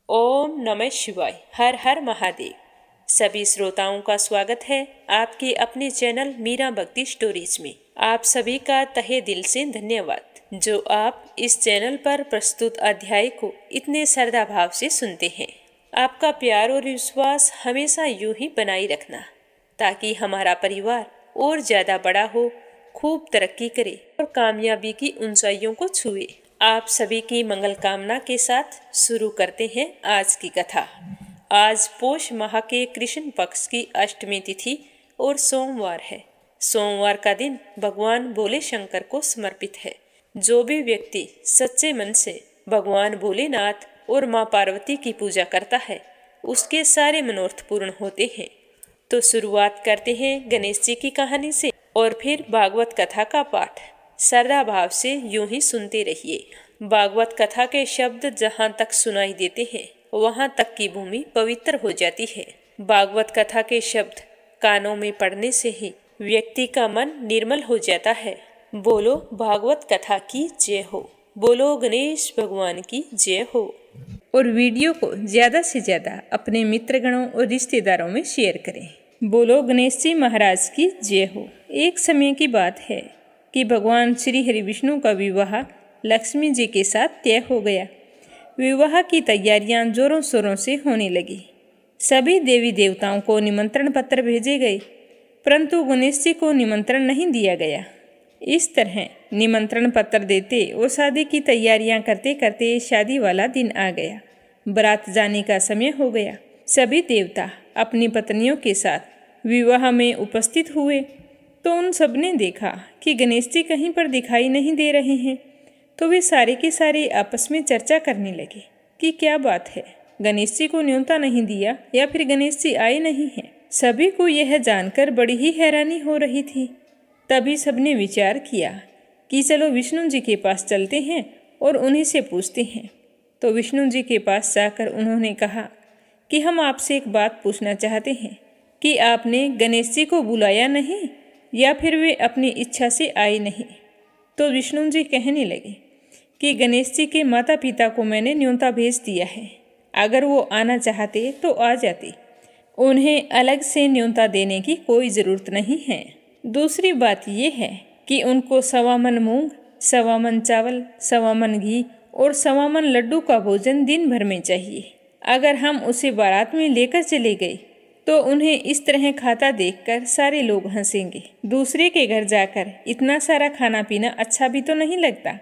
ओम नमः शिवाय। हर हर महादेव। सभी श्रोताओं का स्वागत है आपके अपने चैनल मीरा भक्ति स्टोरीज में। आप सभी का तहे दिल से धन्यवाद जो आप इस चैनल पर प्रस्तुत अध्याय को इतने श्रद्धा भाव से सुनते हैं। आपका प्यार और विश्वास हमेशा यूं ही बनाए रखना ताकि हमारा परिवार और ज्यादा बड़ा हो, खूब तरक्की करे और कामयाबी की ऊंचाइयों को छुए। आप सभी की मंगल कामना के साथ शुरू करते हैं आज की कथा। आज पोष माह के कृष्ण पक्ष की अष्टमी तिथि और सोमवार है। सोमवार का दिन भगवान भोले शंकर को समर्पित है। जो भी व्यक्ति सच्चे मन से भगवान भोलेनाथ और माँ पार्वती की पूजा करता है उसके सारे मनोरथ पूर्ण होते हैं। तो शुरुआत करते हैं गणेश जी की कहानी से और फिर भागवत कथा का पाठ श्रद्धा भाव से यूं ही सुनते रहिए। भागवत कथा के शब्द जहां तक सुनाई देते हैं वहां तक की भूमि पवित्र हो जाती है। भागवत कथा के शब्द कानों में पड़ने से ही व्यक्ति का मन निर्मल हो जाता है। बोलो भागवत कथा की जय हो, बोलो गणेश भगवान की जय हो। और वीडियो को ज्यादा से ज्यादा अपने मित्रगणों और रिश्तेदारों में शेयर करें। बोलो गणेश जी महाराज की जय हो। एक समय की बात है कि भगवान श्री हरि विष्णु का विवाह लक्ष्मी जी के साथ तय हो गया। विवाह की तैयारियां जोरों शोरों से होने लगी। सभी देवी देवताओं को निमंत्रण पत्र भेजे गए, परंतु गणेश जी को निमंत्रण नहीं दिया गया। इस तरह निमंत्रण पत्र देते और शादी की तैयारियां करते करते शादी वाला दिन आ गया। बारात जाने का समय हो गया। सभी देवता अपनी पत्नियों के साथ विवाह में उपस्थित हुए तो उन सब ने देखा कि गणेश जी कहीं पर दिखाई नहीं दे रहे हैं। तो वे सारे के सारे आपस में चर्चा करने लगे कि क्या बात है, गणेश जी को न्योता नहीं दिया या फिर गणेश जी आए नहीं हैं। सभी को यह जानकर बड़ी ही हैरानी हो रही थी। तभी सबने विचार किया कि चलो विष्णु जी के पास चलते हैं और उन्हीं से पूछते हैं। तो विष्णु जी के पास जाकर उन्होंने कहा कि हम आपसे एक बात पूछना चाहते हैं कि आपने गणेश जी को बुलाया नहीं या फिर वे अपनी इच्छा से आए नहीं। तो विष्णु जी कहने लगे कि गणेश जी के माता पिता को मैंने न्योता भेज दिया है, अगर वो आना चाहते तो आ जाते, उन्हें अलग से न्योता देने की कोई ज़रूरत नहीं है। दूसरी बात यह है कि उनको 1.25 मन मूंग, 1.25 मन चावल, 1.25 मन घी और 1.25 मन लड्डू का भोजन दिन भर में चाहिए। अगर हम उसे बारात में लेकर चले गए तो उन्हें इस तरह खाता देखकर सारे लोग हंसेंगे। दूसरे के घर जाकर इतना सारा खाना पीना अच्छा भी तो नहीं लगता।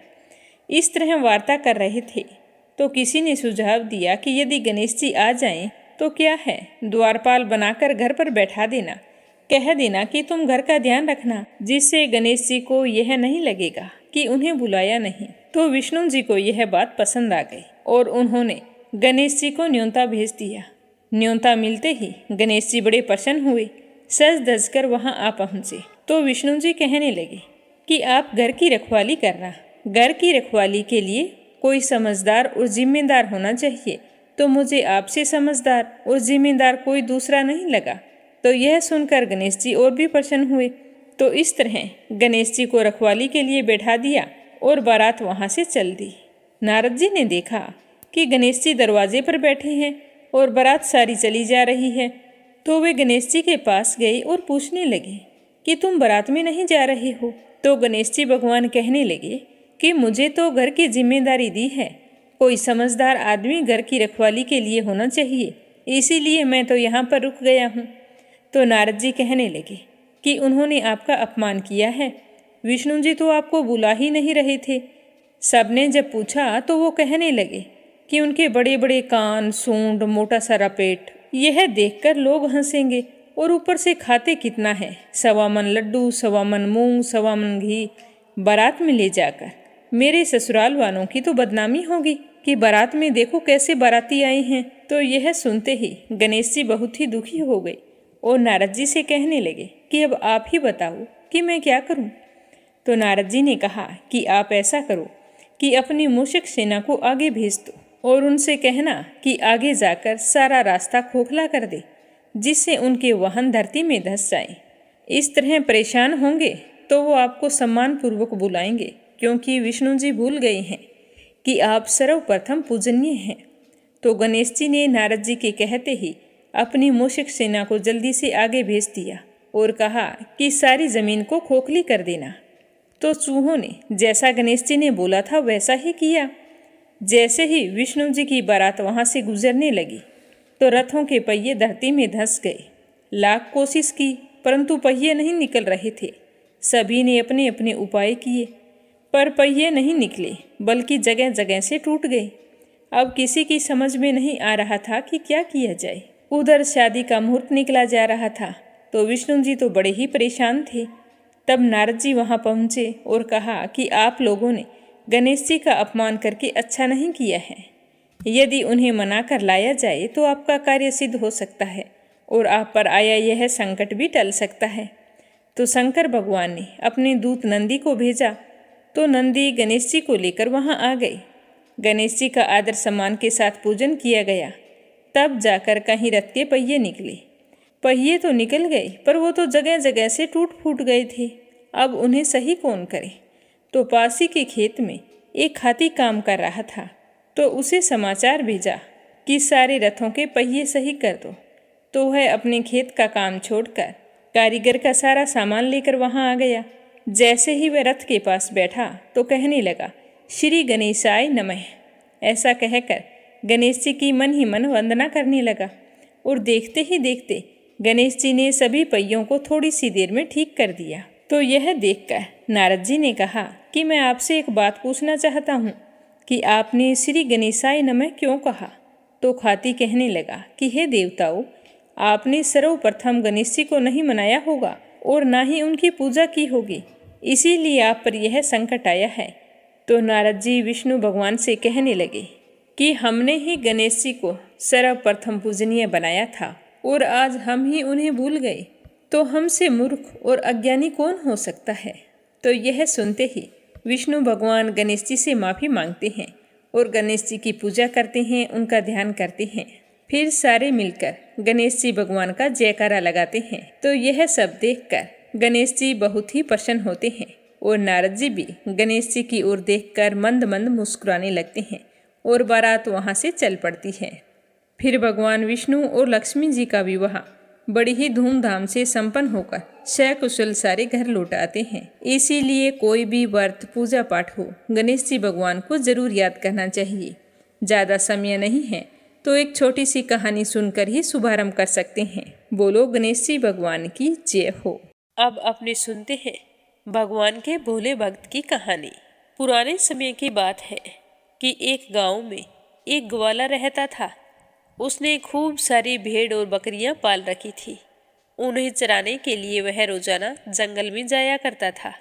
इस तरह वार्ता कर रहे थे तो किसी ने सुझाव दिया कि यदि गणेश जी आ जाएं तो क्या है, द्वारपाल बनाकर घर पर बैठा देना, कह देना कि तुम घर का ध्यान रखना, जिससे गणेश जी को यह नहीं लगेगा कि उन्हें बुलाया नहीं। तो विष्णु जी को यह बात पसंद आ गई और उन्होंने गणेश जी को न्योता भेज दिया। न्योता मिलते ही गणेश जी बड़े प्रसन्न हुए, सज धज कर वहाँ आ पहुँचे। तो विष्णु जी कहने लगे कि आप घर की रखवाली करना। घर की रखवाली के लिए कोई समझदार और जिम्मेदार होना चाहिए, तो मुझे आपसे समझदार और जिम्मेदार कोई दूसरा नहीं लगा। तो यह सुनकर गणेश जी और भी प्रसन्न हुए। तो इस तरह गणेश जी को रखवाली के लिए बैठा दिया और बारात वहाँ से चल दी। नारद जी ने देखा कि गणेश जी दरवाजे पर बैठे हैं और बारात सारी चली जा रही है। तो वे गणेश जी के पास गए और पूछने लगे कि तुम बारात में नहीं जा रहे हो। तो गणेश जी भगवान कहने लगे कि मुझे तो घर की जिम्मेदारी दी है, कोई समझदार आदमी घर की रखवाली के लिए होना चाहिए, इसीलिए मैं तो यहाँ पर रुक गया हूँ। तो नारद जी कहने लगे कि उन्होंने आपका अपमान किया है, विष्णु जी तो आपको बुला ही नहीं रहे थे। सबने जब पूछा तो वो कहने लगे कि उनके बड़े बड़े कान, सूंड, मोटा सारा पेट, यह देखकर लोग हंसेंगे और ऊपर से खाते कितना है, 1.25 मन लड्डू, 1.25 मन मूंग, 1.25 मन घी। बारात में ले जाकर मेरे ससुराल वालों की तो बदनामी होगी कि बारात में देखो कैसे बाराती आए हैं। तो यह सुनते ही गणेश जी बहुत ही दुखी हो गए और नारद जी से कहने लगे कि अब आप ही बताओ कि मैं क्या करूं। तो नारद जी ने कहा कि आप ऐसा करो कि अपनी मूषक सेना को आगे भेज दो और उनसे कहना कि आगे जाकर सारा रास्ता खोखला कर दे, जिससे उनके वाहन धरती में धंस जाएं। इस तरह परेशान होंगे तो वो आपको सम्मान पूर्वक बुलाएंगे, क्योंकि विष्णु जी भूल गए हैं कि आप सर्वप्रथम पूजनीय हैं। तो गणेश जी ने नारद जी के कहते ही अपनी मूषक सेना को जल्दी से आगे भेज दिया और कहा कि सारी जमीन को खोखली कर देना। तो चूहों ने जैसा गणेश जी ने बोला था वैसा ही किया। जैसे ही विष्णु जी की बारात वहां से गुजरने लगी तो रथों के पहिए धरती में धंस गए। लाख कोशिश की परंतु पहिए नहीं निकल रहे थे। सभी ने अपने अपने उपाय किए पर पहिए नहीं निकले, बल्कि जगह जगह से टूट गए। अब किसी की समझ में नहीं आ रहा था कि क्या किया जाए। उधर शादी का मुहूर्त निकला जा रहा था तो विष्णु जी तो बड़े ही परेशान थे। तब नारद जी वहां पहुंचे और कहा कि आप लोगों ने गणेश जी का अपमान करके अच्छा नहीं किया है। यदि उन्हें मना कर लाया जाए तो आपका कार्य सिद्ध हो सकता है और आप पर आया यह संकट भी टल सकता है। तो शंकर भगवान ने अपने दूत नंदी को भेजा तो नंदी गणेश जी को लेकर वहां आ गई। गणेश जी का आदर सम्मान के साथ पूजन किया गया। तब जाकर कहीं रथ के पहिए निकले। पहिए तो निकल गए पर वो तो जगह जगह से टूट फूट गए थे। अब उन्हें सही कौन करे। तो पासी के खेत में एक हाथी काम कर रहा था तो उसे समाचार भेजा कि सारे रथों के पहिए सही कर दो। तो वह अपने खेत का काम छोड़कर कारीगर का सारा सामान लेकर वहां आ गया। जैसे ही वह रथ के पास बैठा तो कहने लगा, श्री गणेशाय नमः। ऐसा कहकर गणेश जी की मन ही मन वंदना करने लगा और देखते ही देखते गणेश जी ने सभी पहियों को थोड़ी सी देर में ठीक कर दिया। तो यह देखकर नारद जी ने कहा कि मैं आपसे एक बात पूछना चाहता हूँ कि आपने श्री गणेशाय नमः क्यों कहा। तो हाथी कहने लगा कि हे देवताओं, आपने सर्वप्रथम गणेश जी को नहीं मनाया होगा और ना ही उनकी पूजा की होगी, इसीलिए आप पर यह संकट आया है। तो नारद जी विष्णु भगवान से कहने लगे कि हमने ही गणेश जी को सर्वप्रथम पूजनीय बनाया था और आज हम ही उन्हें भूल गए, तो हमसे मूर्ख और अज्ञानी कौन हो सकता है। तो यह सुनते ही विष्णु भगवान गणेश जी से माफ़ी मांगते हैं और गणेश जी की पूजा करते हैं, उनका ध्यान करते हैं। फिर सारे मिलकर गणेश जी भगवान का जयकारा लगाते हैं। तो यह सब देखकर गणेश जी बहुत ही प्रसन्न होते हैं और नारद जी भी गणेश जी की ओर देखकर मंद मंद मुस्कुराने लगते हैं और बारात वहां से चल पड़ती है। फिर भगवान विष्णु और लक्ष्मी जी का विवाह बड़ी ही धूमधाम से संपन्न होकर सकुशल सारे घर लौट आते हैं। इसीलिए कोई भी व्रत पूजा पाठ हो, गणेश जी भगवान को जरूर याद करना चाहिए। ज़्यादा समय नहीं है तो एक छोटी सी कहानी सुनकर ही शुभारंभ कर सकते हैं। बोलो गणेश जी भगवान की जय हो। अब अपने सुनते हैं भगवान के भोले भक्त की कहानी। पुराने समय की बात है कि एक गांव में एक ग्वाला रहता था। उसने खूब सारी भेड़ और बकरियां पाल रखी थी। उन्हें चराने के लिए वह रोजाना जंगल में जाया करता था।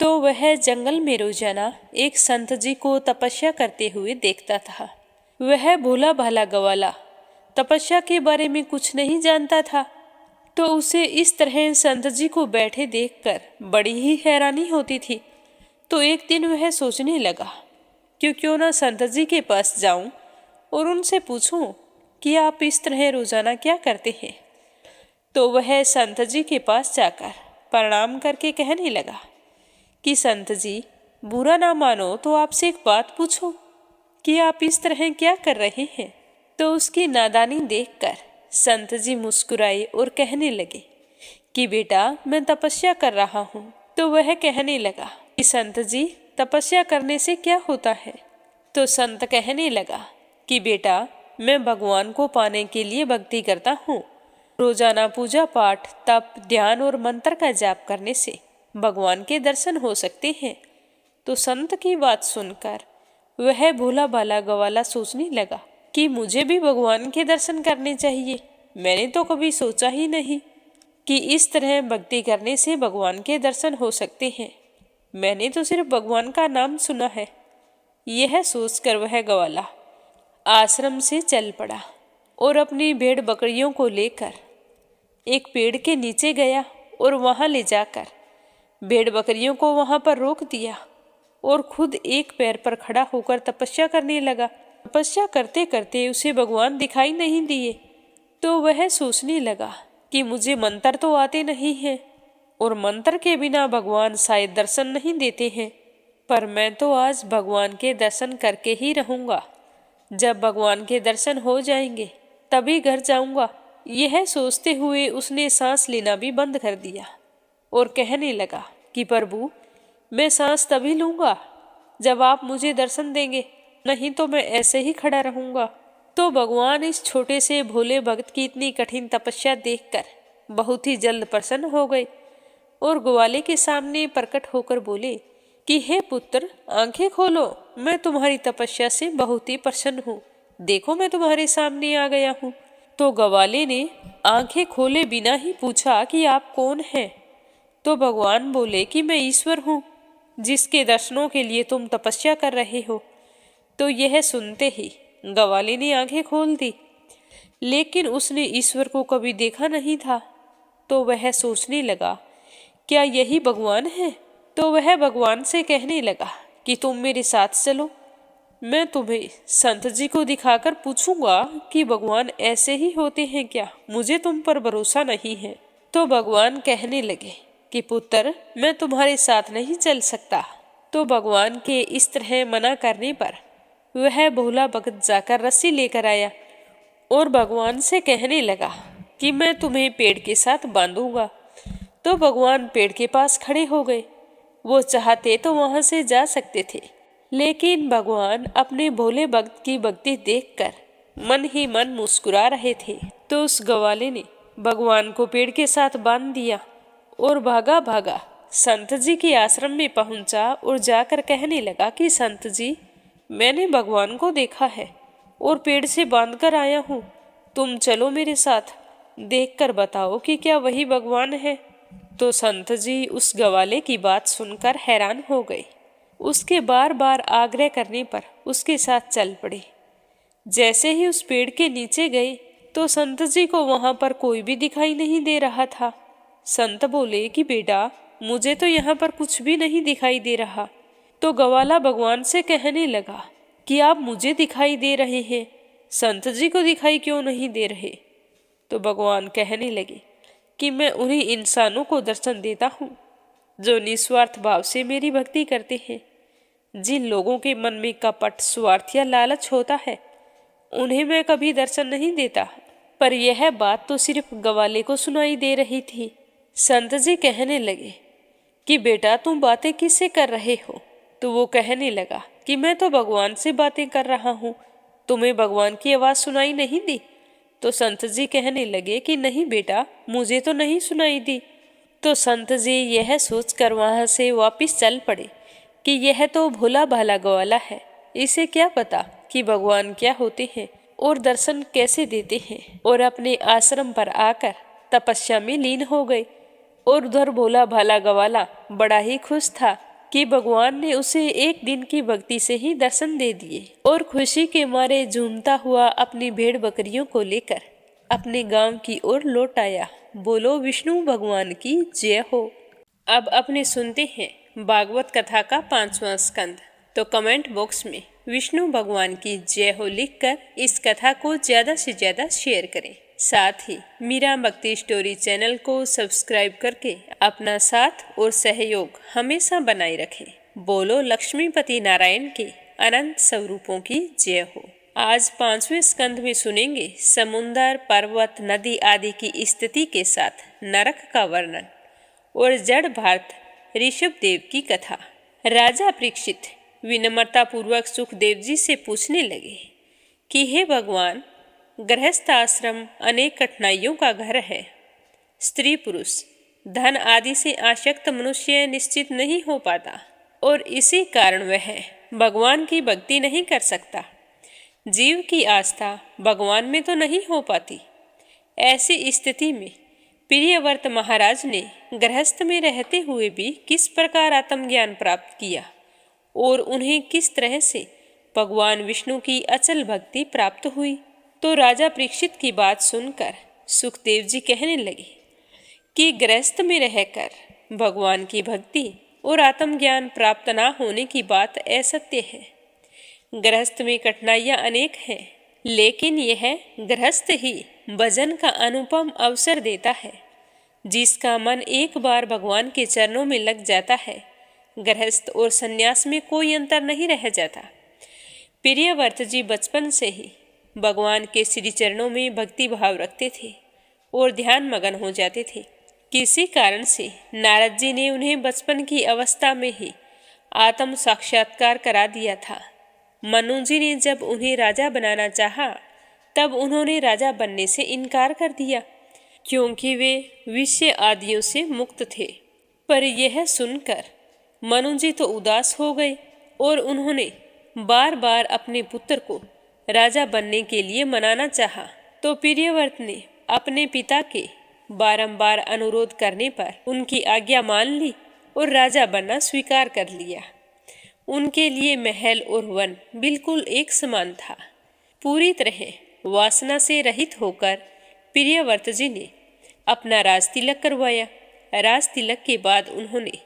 तो वह जंगल में रोजाना एक संत जी को तपस्या करते हुए देखता था। वह भोला भाला ग्वाला तपस्या के बारे में कुछ नहीं जानता था, तो उसे इस तरह संत जी को बैठे देखकर बड़ी ही हैरानी होती थी। तो एक दिन वह सोचने लगा कि क्यों ना संत जी के पास जाऊं और उनसे पूछूं कि आप इस तरह रोजाना क्या करते हैं। तो वह संत जी के पास जाकर प्रणाम करके कहने लगा कि संत जी, बुरा ना मानो तो आपसे एक बात पूछूं कि आप इस तरह क्या कर रहे हैं। तो उसकी नादानी देखकर संत जी मुस्कुराए और कहने लगे कि बेटा, मैं तपस्या कर रहा हूँ। तो वह कहने लगा कि संत जी, तपस्या करने से क्या होता है। तो संत कहने लगा कि बेटा, मैं भगवान को पाने के लिए भक्ति करता हूँ। रोजाना पूजा पाठ, तप, ध्यान और मंत्र का जाप करने से भगवान के दर्शन हो सकते हैं। तो संत की बात सुनकर वह भोला भाला ग्वाला सोचने लगा कि मुझे भी भगवान के दर्शन करने चाहिए। मैंने तो कभी सोचा ही नहीं कि इस तरह भक्ति करने से भगवान के दर्शन हो सकते हैं। मैंने तो सिर्फ भगवान का नाम सुना है। यह सोचकर वह ग्वाला आश्रम से चल पड़ा और अपनी भेड़ बकरियों को लेकर एक पेड़ के नीचे गया और वहां ले जाकर भेड़ बकरियों को वहां पर रोक दिया और खुद एक पैर पर खड़ा होकर तपस्या करने लगा। तपस्या करते करते उसे भगवान दिखाई नहीं दिए। तो वह सोचने लगा कि मुझे मंत्र तो आते नहीं हैं और मंत्र के बिना भगवान शायद दर्शन नहीं देते हैं, पर मैं तो आज भगवान के दर्शन करके ही रहूंगा। जब भगवान के दर्शन हो जाएंगे तभी घर जाऊंगा। यह सोचते हुए उसने सांस लेना भी बंद कर दिया और कहने लगा कि प्रभु, मैं सांस तभी लूंगा जब आप मुझे दर्शन देंगे, नहीं तो मैं ऐसे ही खड़ा रहूंगा। तो भगवान इस छोटे से भोले भक्त की इतनी कठिन तपस्या देखकर बहुत ही जल्द प्रसन्न हो गए और ग्वाले के सामने प्रकट होकर बोले कि हे पुत्र, आंखें खोलो, मैं तुम्हारी तपस्या से बहुत ही प्रसन्न हूँ। देखो, मैं तुम्हारे सामने आ गया हूँ। तो ग्वाले ने आंखें खोले बिना ही पूछा कि आप कौन हैं? तो भगवान बोले कि मैं ईश्वर हूँ, जिसके दर्शनों के लिए तुम तपस्या कर रहे हो। तो यह सुनते ही ग्वाले ने आंखें खोल दी, लेकिन उसने ईश्वर को कभी देखा नहीं था। तो वह सोचने लगा, क्या यही भगवान है? तो वह भगवान से कहने लगा कि तुम मेरे साथ चलो, मैं तुम्हें संत जी को दिखाकर पूछूंगा कि भगवान ऐसे ही होते हैं क्या, मुझे तुम पर भरोसा नहीं है। तो भगवान कहने लगे कि पुत्र, मैं तुम्हारे साथ नहीं चल सकता। तो भगवान के इस तरह मना करने पर वह भोला भगत जाकर रस्सी लेकर आया और भगवान से कहने लगा कि मैं तुम्हें पेड़ के साथ बांधूंगा। तो भगवान पेड़ के पास खड़े हो गए। वो चाहते तो वहां से जा सकते थे, लेकिन भगवान अपने भोले भक्त की भक्ति देखकर मन ही मन मुस्कुरा रहे थे। तो उस ग्वाले ने भगवान को पेड़ के साथ बांध दिया और भागा भागा संत जी के आश्रम में पहुंचा और जाकर कहने लगा कि संत जी, मैंने भगवान को देखा है और पेड़ से बांधकर आया हूँ, तुम चलो मेरे साथ, देखकर बताओ कि क्या वही भगवान है। तो संत जी उस ग्वाले की बात सुनकर हैरान हो गए। उसके बार बार आग्रह करने पर उसके साथ चल पड़े। जैसे ही उस पेड़ के नीचे गए तो संत जी को वहां पर कोई भी दिखाई नहीं दे रहा था। संत बोले कि बेटा, मुझे तो यहाँ पर कुछ भी नहीं दिखाई दे रहा। तो ग्वाला भगवान से कहने लगा कि आप मुझे दिखाई दे रहे हैं, संत जी को दिखाई क्यों नहीं दे रहे? तो भगवान कहने लगे कि मैं उन्हीं इंसानों को दर्शन देता हूँ जो निस्वार्थ भाव से मेरी भक्ति करते हैं। जिन लोगों के मन में कपट, स्वार्थ या लालच होता है, उन्हें मैं कभी दर्शन नहीं देता। पर यह बात तो सिर्फ ग्वाले को सुनाई दे रही थी। संत जी कहने लगे कि बेटा, तुम बातें किससे कर रहे हो? तो वो कहने लगा कि मैं तो भगवान से बातें कर रहा हूँ, तुम्हें भगवान की आवाज सुनाई नहीं दी? तो संत जी कहने लगे कि नहीं बेटा, मुझे तो नहीं सुनाई दी। तो संत जी यह सोचकर वहां से वापिस चल पड़े कि यह तो भोला भाला ग्वाला है, इसे क्या पता कि भगवान क्या होते हैं और दर्शन कैसे देते हैं। और अपने आश्रम पर आकर तपस्या में लीन हो गए। और उधर भोला भाला ग्वाला बड़ा ही खुश था कि भगवान ने उसे एक दिन की भक्ति से ही दर्शन दे दिए, और खुशी के मारे झूमता हुआ अपनी भेड़ बकरियों को लेकर अपने गांव की ओर लौट आया। बोलो विष्णु भगवान की जय हो। अब अपने सुनते हैं भागवत कथा का 5वां स्कंद। तो कमेंट बॉक्स में विष्णु भगवान की जय हो लिखकर इस कथा को ज्यादा से ज्यादा शेयर करें। साथ ही मीरा भक्ति स्टोरी चैनल को सब्सक्राइब करके अपना साथ और सहयोग हमेशा बनाए रखें। बोलो लक्ष्मीपति नारायण के अनंत स्वरूपों की जय हो। आज 5वें स्कंद में सुनेंगे समुंदर, पर्वत, नदी आदि की स्थिति के साथ नरक का वर्णन और जड़ भारत ऋषभ देव की कथा। राजा परीक्षित विनम्रता पूर्वक सुखदेव जी से पूछने लगे कि हे भगवान, गृहस्थ आश्रम अनेक कठिनाइयों का घर है। स्त्री पुरुष, धन आदि से आसक्त मनुष्य निश्चित नहीं हो पाता और इसी कारण वह भगवान की भक्ति नहीं कर सकता। जीव की आस्था भगवान में तो नहीं हो पाती। ऐसी स्थिति में प्रियव्रत महाराज ने गृहस्थ में रहते हुए भी किस प्रकार आत्मज्ञान प्राप्त किया और उन्हें किस तरह से भगवान विष्णु की अचल भक्ति प्राप्त हुई। तो राजा परीक्षित की बात सुनकर सुखदेव जी कहने लगे कि गृहस्थ में रहकर भगवान की भक्ति और आत्मज्ञान प्राप्त न होने की बात असत्य है। गृहस्थ में कठिनाइयां अनेक हैं, लेकिन यह गृहस्थ ही भजन का अनुपम अवसर देता है। जिसका मन एक बार भगवान के चरणों में लग जाता है, गृहस्थ और संन्यास में कोई अंतर नहीं रह जाता। प्रियव्रत जी बचपन से ही भगवान के श्री चरणों में भक्ति भाव रखते थे और ध्यान मगन हो जाते थे। किसी कारण से नारद जी ने उन्हें बचपन की अवस्था में ही आत्म साक्षात्कार करा दिया था। मनु जी ने जब उन्हें राजा बनाना चाहा तब उन्होंने राजा बनने से इनकार कर दिया, क्योंकि वे विषय आदियों से मुक्त थे। पर यह सुनकर मनु जी तो उदास हो गए और उन्होंने बार बार अपने पुत्र को राजा बनने के लिए मनाना चाहा। तो प्रियव्रत ने अपने पिता के बारंबार अनुरोध करने पर उनकी आज्ञा मान ली और राजा बनना स्वीकार कर लिया। उनके लिए महल और वन बिल्कुल एक समान था। पूरी तरह वासना से रहित होकर प्रियव्रत जी ने अपना राज तिलक करवाया। राज तिलक के बाद उन्होंने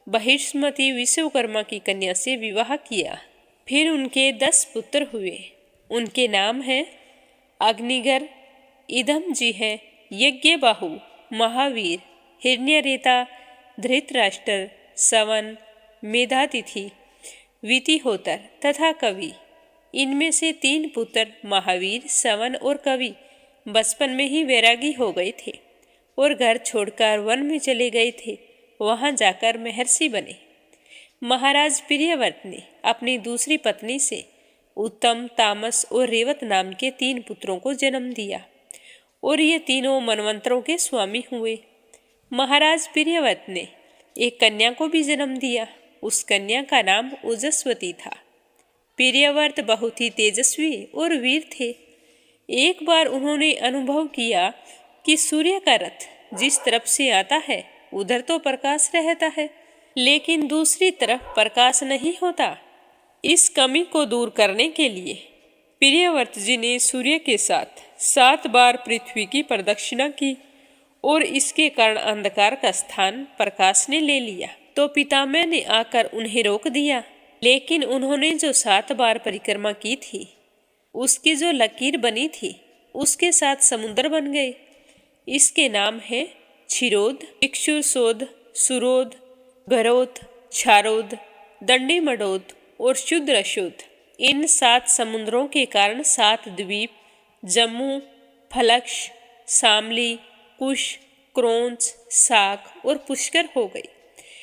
बहिष्मती विश्वकर्मा की कन्या से विवाह किया। फिर उनके 10 पुत्र हुए। उनके नाम हैं अग्निगर, इदम जी हैं, यज्ञबाहु, महावीर, हिरण्यरेता, धृतराष्ट्र, सवन, मेधातिथि, वितिहोतर तथा कवि। इनमें से 3 पुत्र महावीर, सवन और कवि बचपन में ही वैरागी हो गए थे और घर छोड़कर वन में चले गए थे। वहां जाकर महर्षि बने। महाराज प्रियव्रत ने अपनी दूसरी पत्नी से उत्तम, तामस और रेवत नाम के 3 पुत्रों को जन्म दिया और ये तीनों मनवंतरों के स्वामी हुए। महाराज प्रियव्रत ने एक कन्या को भी जन्म दिया। उस कन्या का नाम ओजस्वती था। प्रियव्रत बहुत ही तेजस्वी और वीर थे। एक बार उन्होंने अनुभव किया कि सूर्य का रथ जिस तरफ से आता है उधर तो प्रकाश रहता है, लेकिन दूसरी तरफ प्रकाश नहीं होता। इस कमी को दूर करने के लिए प्रियव्रत जी ने सूर्य के साथ 7 बार पृथ्वी की प्रदक्षिणा की और इसके कारण अंधकार का स्थान प्रकाश ने ले लिया। तो पितामह ने आकर उन्हें रोक दिया, लेकिन उन्होंने जो 7 बार परिक्रमा की थी उसकी जो लकीर बनी थी उसके साथ समुद्र बन गए। इसके नाम है क्षीरोद, इक्षुरसोद, सुरोद, घरोद, क्षारोद, दंडीमडोद और शुद्रशोद। इन 7 समुद्रों के कारण 7 द्वीप जम्मू, फलक्ष, शामली, कुश, क्रोंच, साक और पुष्कर हो गई।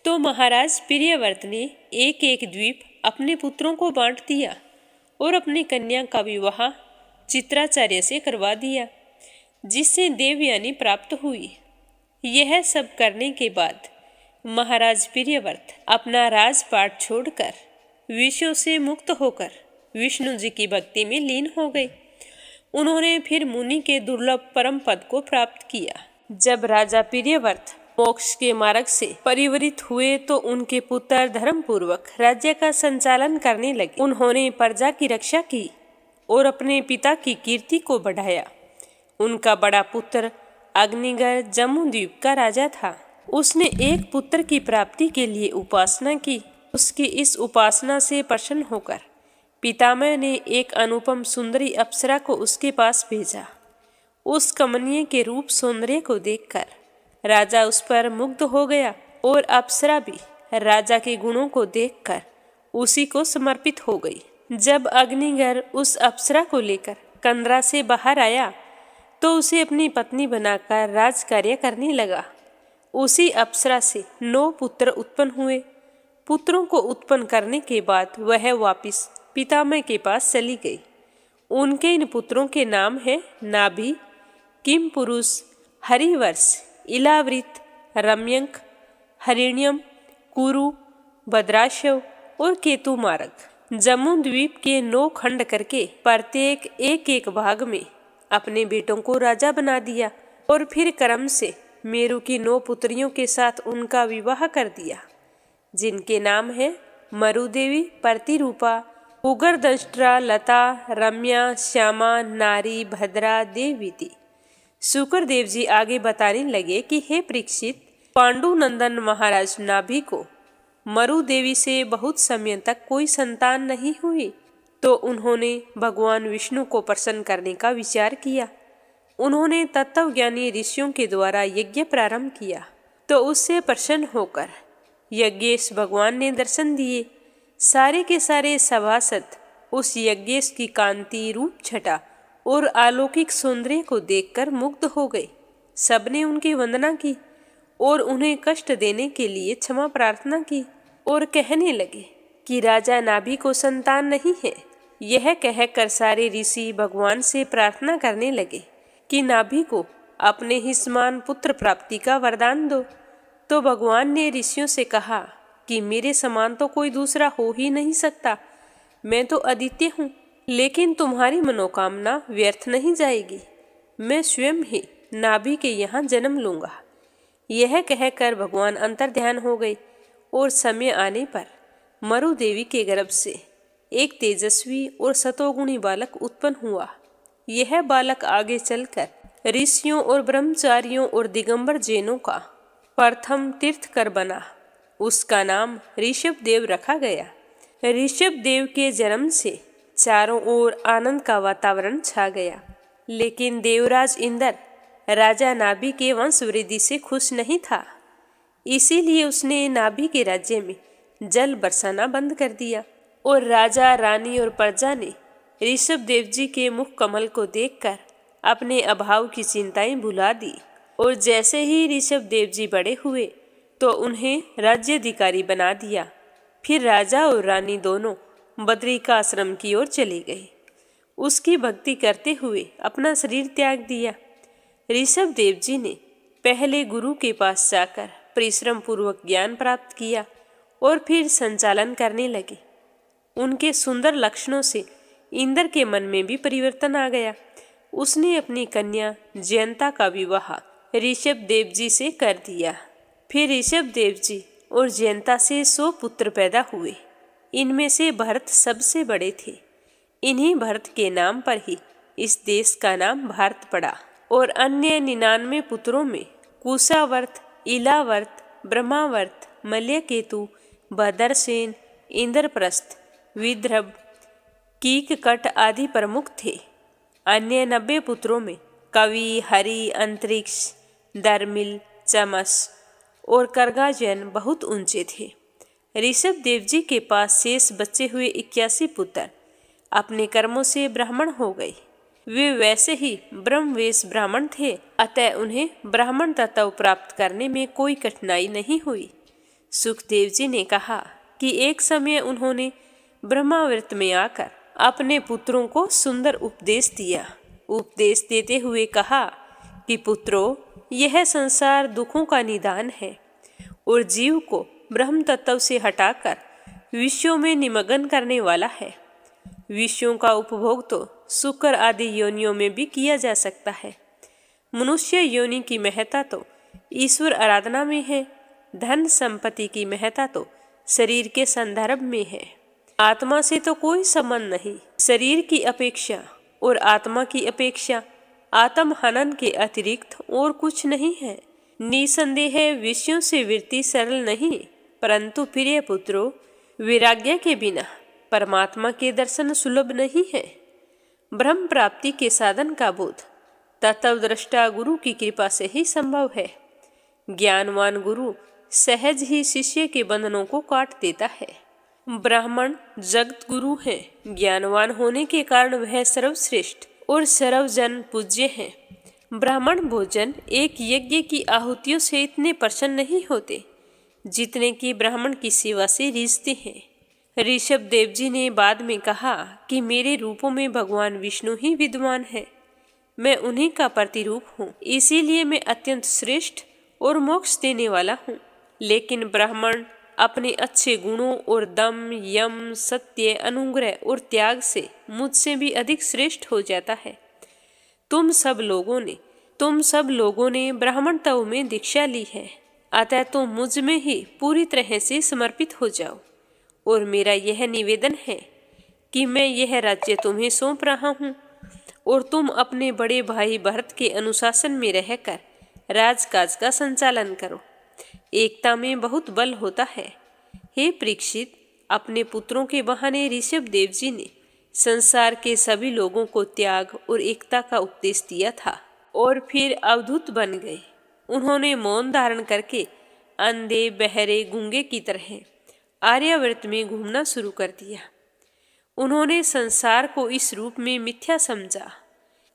तो महाराज प्रियव्रत ने एक एक द्वीप अपने पुत्रों को बांट दिया और अपनी कन्या का विवाह चित्राचार्य से करवा दिया, जिससे देवयानी प्राप्त हुई। यह सब करने के बाद महाराज प्रियव्रत अपना राजपाट छोड़कर विषयों से मुक्त होकर विष्णु जी की भक्ति में लीन हो गए। उन्होंने फिर मुनि के दुर्लभ परम पद को प्राप्त किया। जब राजा प्रियव्रत मोक्ष के मार्ग से परिवृत हुए तो उनके पुत्र धर्म पूर्वक राज्य का संचालन करने लगे। उन्होंने प्रजा की रक्षा की और अपने पिता की कीर्ति को बढ़ाया। उनका बड़ा पुत्र अग्निगर जम्बूद्वीप का राजा था। उसने एक पुत्र की प्राप्ति के लिए उपासना की। उसकी इस उपासना से प्रसन्न होकर पितामह ने एक अनुपम सुंदरी अप्सरा को उसके पास भेजा। उस कमनीय के रूप सौंदर्य को देखकर राजा उस पर मुग्ध हो गया और अप्सरा भी राजा के गुणों को देखकर उसी को समर्पित हो गई। जब अग्निगर उस अप्सरा को लेकर कंदरा से बाहर आया तो उसे अपनी पत्नी बनाकर राज कार्य करने लगा। उसी अप्सरा से 9 पुत्र उत्पन्न हुए। पुत्रों को उत्पन्न करने के बाद वह वापिस पितामह के पास चली गई। उनके इन पुत्रों के नाम हैं नाभि, किमपुरुष, हरिवर्ष, इलावृत, रम्यंक, हरिण्यम, कुरु, भद्राशव और केतुमारक। जम्बूद्वीप के 9 खंड करके प्रत्येक एक भाग में अपने बेटों को राजा बना दिया और फिर क्रम से मेरु की 9 पुत्रियों के साथ उनका विवाह कर दिया, जिनके नाम हैं मरुदेवी, प्रतिरूपा, उग्रदंष्ट्रा, लता, रम्या, श्यामा, नारी, भद्रा, देववीति। शुक्रदेव जी आगे बताने लगे कि हे परीक्षित, पांडुनंदन महाराज नाभि को मरु देवी से बहुत समय तक कोई संतान नहीं हुई, तो उन्होंने भगवान विष्णु को प्रसन्न करने का विचार किया। उन्होंने तत्वज्ञानी ऋषियों के द्वारा यज्ञ प्रारंभ किया, तो उससे प्रसन्न होकर यज्ञेश भगवान ने दर्शन दिए। सारे के सारे सभासद उस यज्ञेश की कांति, रूप छटा और अलौकिक सौंदर्य को देखकर मुग्ध हो गए। सबने उनकी वंदना की और उन्हें कष्ट देने के लिए क्षमा प्रार्थना की और कहने लगे कि राजा नाभि को संतान नहीं है। यह कहकर सारे ऋषि भगवान से प्रार्थना करने लगे कि नाभि को अपने ही समान पुत्र प्राप्ति का वरदान दो। तो भगवान ने ऋषियों से कहा कि मेरे समान तो कोई दूसरा हो ही नहीं सकता। मैं तो अद्वितीय हूँ, लेकिन तुम्हारी मनोकामना व्यर्थ नहीं जाएगी। मैं स्वयं ही नाभि के यहाँ जन्म लूँगा। यह कहकर भगवान अंतर्ध्यान हो गए और समय आने पर मरु देवी के गर्भ से एक तेजस्वी और सतोगुणी बालक उत्पन्न हुआ। यह बालक आगे चलकर ऋषियों और ब्रह्मचारियों और दिगंबर जैनों का प्रथम तीर्थकर बना। उसका नाम ऋषभ देव रखा गया। ऋषभ देव के जन्म से चारों ओर आनंद का वातावरण छा गया, लेकिन देवराज इंद्र राजा नाभि के वंश वृद्धि से खुश नहीं था। इसीलिए उसने नाभि के राज्य में जल बरसाना बंद कर दिया और राजा, रानी और प्रजा ने ऋषभ देव जी के मुख कमल को देखकर अपने अभाव की चिंताएं भुला दी। और जैसे ही ऋषभ देव जी बड़े हुए तो उन्हें राज्याधिकारी बना दिया। फिर राजा और रानी दोनों बद्री का आश्रम की ओर चले गए। उसकी भक्ति करते हुए अपना शरीर त्याग दिया। ऋषभ देव जी ने पहले गुरु के पास जाकर परिश्रम पूर्वक ज्ञान प्राप्त किया और फिर संचालन करने लगे। उनके सुंदर लक्षणों से इंद्र के मन में भी परिवर्तन आ गया। उसने अपनी कन्या जयंता का विवाह ऋषभ देव जी से कर दिया। फिर ऋषभ देव जी और जयंता से 100 पुत्र पैदा हुए। इनमें से भरत सबसे बड़े थे। इन्हीं भरत के नाम पर ही इस देश का नाम भारत पड़ा। और अन्य 99 पुत्रों में कुशावर्त, इलावर्त, ब्रह्मावर्त, मल्यकेतु, भद्रसेन, इंद्रप्रस्थ, विदर्भ, कीककट आदि प्रमुख थे। अन्य 90 पुत्रों में कवि, हरि, अंतरिक्ष, दर्मिल, चमस और करगाजन बहुत ऊंचे थे। ऋषभ देव जी के पास शेष बचे हुए 81 पुत्र अपने कर्मों से ब्राह्मण हो गए। वे वैसे ही ब्रह्मवेश ब्राह्मण थे, अतः उन्हें ब्राह्मण तत्व प्राप्त करने में कोई कठिनाई नहीं हुई। सुखदेव जी ने कहा कि एक समय उन्होंने ब्रह्मावर्त में आकर अपने पुत्रों को सुंदर उपदेश दिया। उपदेश देते हुए कहा कि पुत्रों, यह संसार दुखों का निदान है और जीव को ब्रह्म तत्व से हटाकर विषयों में निमग्न करने वाला है। विषयों का उपभोग तो शुक्र आदि योनियों में भी किया जा सकता है। मनुष्य योनि की महत्ता तो ईश्वर आराधना में है। धन संपत्ति की महत्ता तो शरीर के संदर्भ में है। आत्मा से तो कोई संबंध नहीं। शरीर की अपेक्षा और आत्मा की अपेक्षा आत्म हनन के अतिरिक्त और कुछ नहीं है। निसंदेह विषयों से वृत्ति सरल नहीं, परंतु प्रिय पुत्रों, वैराग्य के बिना परमात्मा के दर्शन सुलभ नहीं है। ब्रह्म प्राप्ति के साधन का बोध तत्वद्रष्टा गुरु की कृपा से ही संभव है। ज्ञानवान गुरु सहज ही शिष्य के बंधनों को काट देता है। ब्राह्मण जगत गुरु है। ज्ञानवान होने के कारण वह सर्वश्रेष्ठ और सर्वजन पूज्य है। ब्राह्मण भोजन एक यज्ञ की आहुतियों से इतने प्रसन्न नहीं होते जितने कि ब्राह्मण की सेवा से रीझते हैं। ऋषभ देव जी ने बाद में कहा कि मेरे रूपों में भगवान विष्णु ही विद्यमान है। मैं उन्हीं का प्रतिरूप हूँ, इसीलिए मैं अत्यंत श्रेष्ठ और मोक्ष देने वाला हूँ। लेकिन ब्राह्मण अपने अच्छे गुणों और दम, यम, सत्य, अनुग्रह और त्याग से मुझसे भी अधिक श्रेष्ठ हो जाता है। तुम सब लोगों ने ब्राह्मण तव में दीक्षा ली है, अतः तुम मुझ में ही पूरी तरह से समर्पित हो जाओ। और मेरा यह निवेदन है कि मैं यह राज्य तुम्हें सौंप रहा हूँ और तुम अपने बड़े भाई भरत के अनुशासन में रहकर राजकाज का संचालन करो। एकता में बहुत बल होता है। हे परीक्षित, अपने पुत्रों के बहाने ऋषभ देव जी ने संसार के सभी लोगों को त्याग और एकता का उपदेश दिया था और फिर अवधूत बन गए। उन्होंने मौन धारण करके अंधे, बहरे, गूंगे की तरह आर्यावर्त में घूमना शुरू कर दिया। उन्होंने संसार को इस रूप में मिथ्या समझा।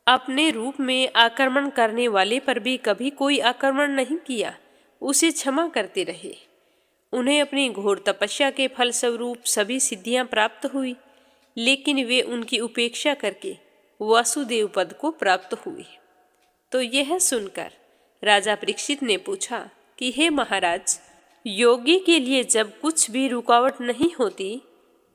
अपने रूप में आक्रमण करने वाले पर भी कभी कोई आक्रमण नहीं किया, उसे क्षमा करते रहे। उन्हें अपनी घोर तपस्या के फलस्वरूप सभी सिद्धियां प्राप्त हुई, लेकिन वे उनकी उपेक्षा करके वासुदेव पद को प्राप्त हुए। तो यह सुनकर राजा परीक्षित ने पूछा कि हे महाराज, योगी के लिए जब कुछ भी रुकावट नहीं होती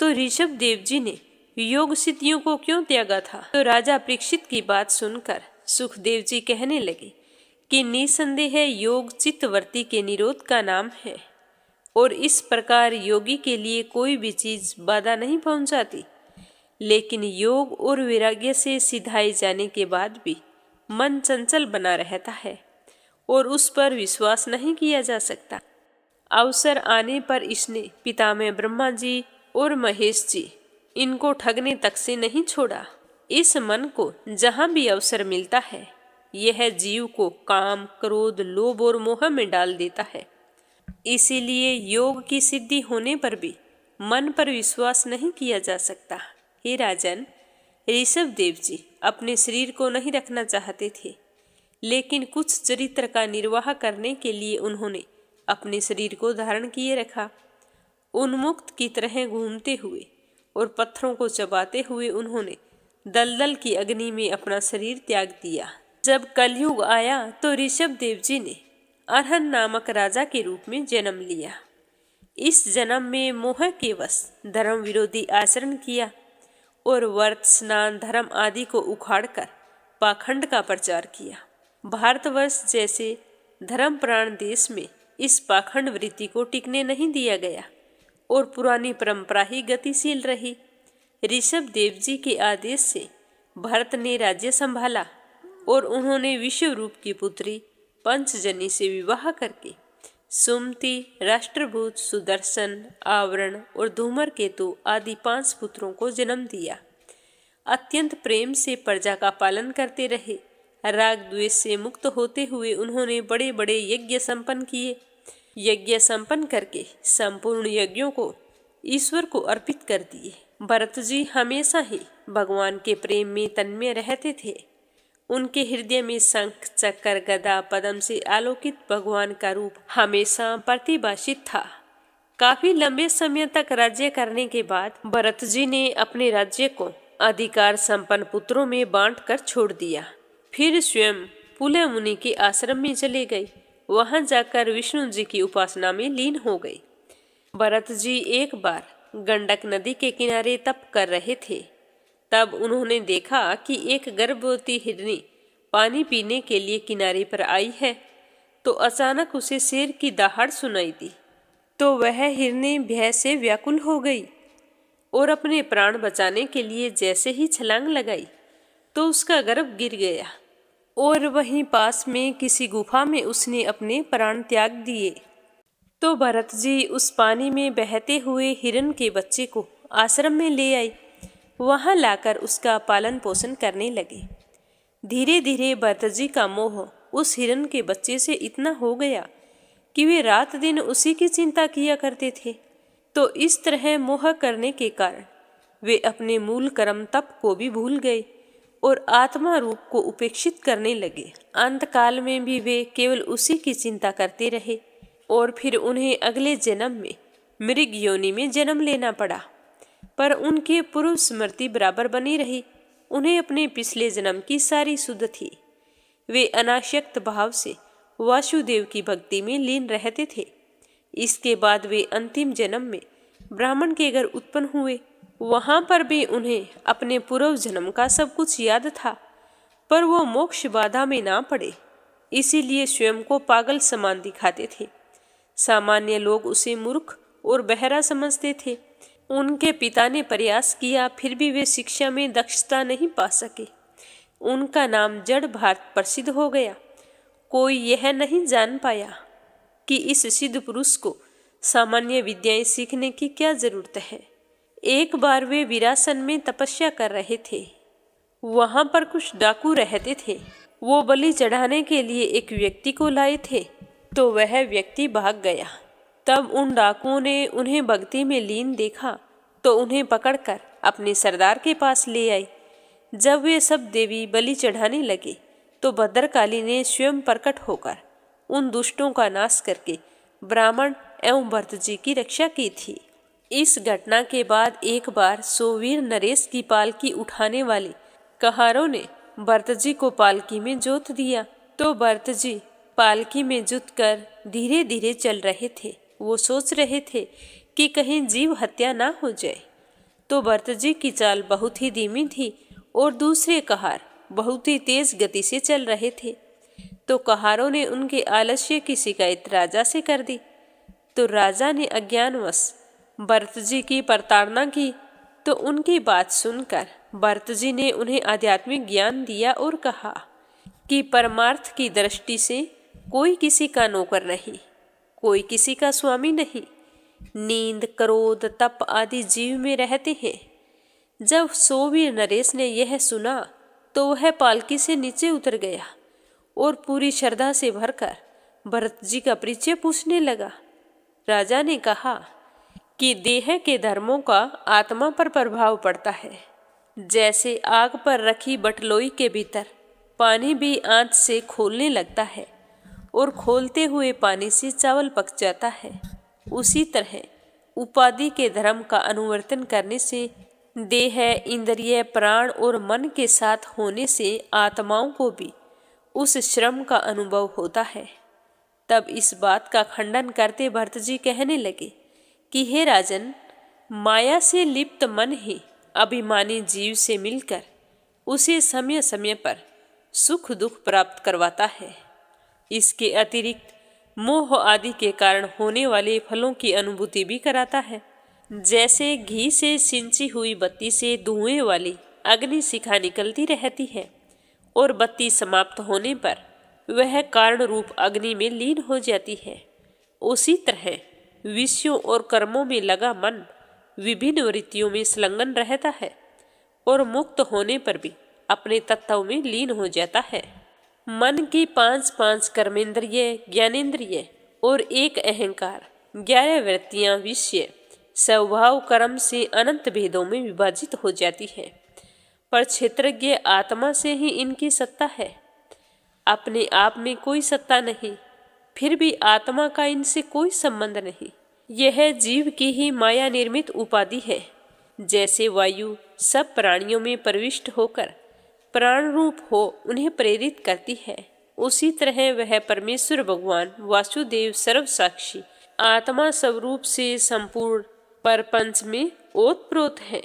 तो ऋषभ देव जी ने योग सिद्धियों को क्यों त्यागा था? तो राजा परीक्षित की बात सुनकर सुखदेव जी कहने लगे कि निसंदेह योग चित्तवृत्ति के निरोध का नाम है, और इस प्रकार योगी के लिए कोई भी चीज बाधा नहीं पहुंचाती। लेकिन योग और वैराग्य से सिधाए जाने के बाद भी मन चंचल बना रहता है और उस पर विश्वास नहीं किया जा सकता। अवसर आने पर इसने पितामह ब्रह्मा जी और महेश जी इनको ठगने तक से नहीं छोड़ा। इस मन को जहां भी अवसर मिलता है, यह जीव को काम, क्रोध, लोभ और मोह में डाल देता है। इसीलिए योग की सिद्धि होने पर भी मन पर विश्वास नहीं किया जा सकता। हे राजन, ऋषभ देव जी अपने शरीर को नहीं रखना चाहते थे, लेकिन कुछ चरित्र का निर्वाह करने के लिए उन्होंने अपने शरीर को धारण किए रखा। उन्मुक्त की तरह घूमते हुए और पत्थरों को चबाते हुए उन्होंने दलदल की अग्नि में अपना शरीर त्याग दिया। जब कलयुग आया तो ऋषभ देव जी ने अरहन नामक राजा के रूप में जन्म लिया। इस जन्म में मोह के वश धर्म विरोधी आचरण किया और व्रत, स्नान, धर्म आदि को उखाड़कर पाखंड का प्रचार किया। भारतवर्ष जैसे धर्मप्राण देश में इस पाखंड वृत्ति को टिकने नहीं दिया गया और पुरानी परंपरा ही गतिशील रही। ऋषभ देव जी के आदेश से भरत ने राज्य संभाला और उन्होंने विश्वरूप की पुत्री पंचजनी से विवाह करके सुमति, राष्ट्रभूत, सुदर्शन, आवरण और धूमरकेतु आदि 5 पुत्रों को जन्म दिया। अत्यंत प्रेम से प्रजा का पालन करते रहे। राग द्वेष से मुक्त होते हुए उन्होंने बड़े बड़े यज्ञ संपन्न किए। यज्ञ संपन्न करके संपूर्ण यज्ञों को ईश्वर को अर्पित कर दिए। भरत जी हमेशा ही भगवान के प्रेम में तन्मय रहते थे। उनके हृदय में शंख, चक्र, गदा, पद्म से आलोकित भगवान का रूप हमेशा प्रतिभाषित था। काफी लंबे समय तक राज्य करने के बाद भरत जी ने अपने राज्य को अधिकार संपन्न पुत्रों में बांट कर छोड़ दिया। फिर स्वयं पुलह मुनि के आश्रम में चले गए। वहां जाकर विष्णु जी की उपासना में लीन हो गए। भरत जी एक बार गंडक नदी के किनारे तप कर रहे थे। तब उन्होंने देखा कि एक गर्भवती हिरनी पानी पीने के लिए किनारे पर आई है। तो अचानक उसे शेर की दहाड़ सुनाई दी। तो वह हिरनी भय से व्याकुल हो गई और अपने प्राण बचाने के लिए जैसे ही छलांग लगाई तो उसका गर्भ गिर गया और वहीं पास में किसी गुफा में उसने अपने प्राण त्याग दिए। तो भरत जी उस पानी में बहते हुए हिरण के बच्चे को आश्रम में ले आए। वहां लाकर उसका पालन पोषण करने लगे। धीरे धीरे भरत जी का मोह उस हिरण के बच्चे से इतना हो गया कि वे रात दिन उसी की चिंता किया करते थे। तो इस तरह मोह करने के कारण वे अपने मूल कर्म तप को भी भूल गए और आत्मा रूप को उपेक्षित करने लगे। अंतकाल में भी वे केवल उसी की चिंता करते रहे और फिर उन्हें अगले जन्म में मृग योनि में जन्म लेना पड़ा। पर उनके पूर्व स्मृति बराबर बनी रही। उन्हें अपने पिछले जन्म की सारी सुध थी। वे अनासक्त भाव से वासुदेव की भक्ति में लीन रहते थे। इसके बाद वे अंतिम जन्म में ब्राह्मण के घर उत्पन्न हुए। वहां पर भी उन्हें अपने पूर्व जन्म का सब कुछ याद था, पर वो मोक्ष बाधा में ना पड़े, इसीलिए स्वयं को पागल समान दिखाते थे। सामान्य लोग उसे मूर्ख और बहरा समझते थे। उनके पिता ने प्रयास किया, फिर भी वे शिक्षा में दक्षता नहीं पा सके। उनका नाम जड़ भारत प्रसिद्ध हो गया। कोई यह नहीं जान पाया कि इस सिद्ध पुरुष को सामान्य विद्याएं सीखने की क्या जरूरत है। एक बार वे विरासन में तपस्या कर रहे थे। वहां पर कुछ डाकू रहते थे। वो बलि चढ़ाने के लिए एक व्यक्ति को लाए थे, तो वह व्यक्ति भाग गया। तब उन डाकुओं ने उन्हें भक्ति में लीन देखा तो उन्हें पकड़कर अपने सरदार के पास ले आई। जब वे सब देवी बलि चढ़ाने लगे तो भद्रकाली ने स्वयं प्रकट होकर उन दुष्टों का नाश करके ब्राह्मण एवं भरत जी की रक्षा की थी। इस घटना के बाद एक बार सोवीर नरेश की पालकी उठाने वाले कहारों ने भरत जी को पालकी में जोत दिया तो भरत जी पालकी में जुत कर धीरे धीरे चल रहे थे। वो सोच रहे थे कि कहीं जीव हत्या ना हो जाए। तो भरत जी की चाल बहुत ही धीमी थी और दूसरे कहार बहुत ही तेज गति से चल रहे थे। तो कहारों ने उनके आलस्य की शिकायत राजा से कर दी। तो राजा ने अज्ञानवश भरत जी की प्रताड़ना की। तो उनकी बात सुनकर भरत जी ने उन्हें आध्यात्मिक ज्ञान दिया और कहा कि परमार्थ की दृष्टि से कोई किसी का नौकर नहीं, कोई किसी का स्वामी नहीं। नींद, क्रोध, तप आदि जीव में रहते हैं। जब सोवीर नरेश ने यह सुना तो वह पालकी से नीचे उतर गया और पूरी श्रद्धा से भरकर भरत जी का परिचय पूछने लगा। राजा ने कहा कि देह के धर्मों का आत्मा पर प्रभाव पड़ता है। जैसे आग पर रखी बटलोई के भीतर पानी भी आंच से खोलने लगता है और खोलते हुए पानी से चावल पक जाता है, उसी तरह उपाधि के धर्म का अनुवर्तन करने से देह, इंद्रिय, प्राण और मन के साथ होने से आत्माओं को भी उस श्रम का अनुभव होता है। तब इस बात का खंडन करते भरत जी कहने लगे कि हे राजन, माया से लिप्त मन ही अभिमानी जीव से मिलकर उसे समय समय पर सुख दुख प्राप्त करवाता है। इसके अतिरिक्त मोह आदि के कारण होने वाले फलों की अनुभूति भी कराता है। जैसे घी से सिंची हुई बत्ती से धुएं वाली अग्नि शिखा निकलती रहती है और बत्ती समाप्त होने पर वह कारण रूप अग्नि में लीन हो जाती है, उसी तरह विषयों और कर्मों में लगा मन विभिन्न वृत्तियों में संलग्न रहता है और मुक्त होने पर भी अपने तत्व में लीन हो जाता है। मन की 5 कर्मेंद्रिय, ज्ञानेंद्रिय और एक अहंकार, 11 वृत्तियां विषय स्वभाव कर्म से अनंत भेदों में विभाजित हो जाती है, पर क्षेत्रज्ञ आत्मा से ही इनकी सत्ता है। अपने आप में कोई सत्ता नहीं, फिर भी आत्मा का इनसे कोई संबंध नहीं। यह जीव की ही माया निर्मित उपाधि है। जैसे वायु सब प्राणियों में प्रविष्ट होकर प्राण रूप हो उन्हें प्रेरित करती है, उसी तरह वह परमेश्वर भगवान वासुदेव सर्वसाक्षी आत्मा स्वरूप से संपूर्ण परपंच में ओतप्रोत है।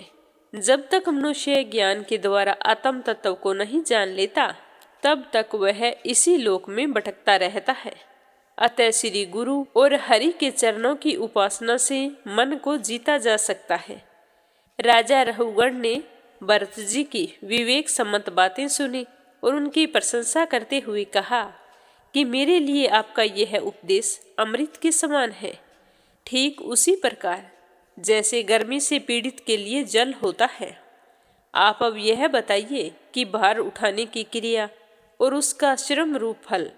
जब तक मनुष्य ज्ञान के द्वारा आत्म तत्व को नहीं जान लेता तब तक वह इसी लोक में भटकता रहता है। अतः श्री गुरु और हरि के चरणों की उपासना से मन को जीता जा सकता है। राजा रघुगण ने भरत जी की विवेक सम्मत बातें सुनी और उनकी प्रशंसा करते हुए कहा कि मेरे लिए आपका यह उपदेश अमृत के समान है। ठीक उसी प्रकार जैसे गर्मी से पीड़ित के लिए जल होता है। आप अब यह बताइए कि भार उठाने की क्रिया और उसका श्रम रूप फल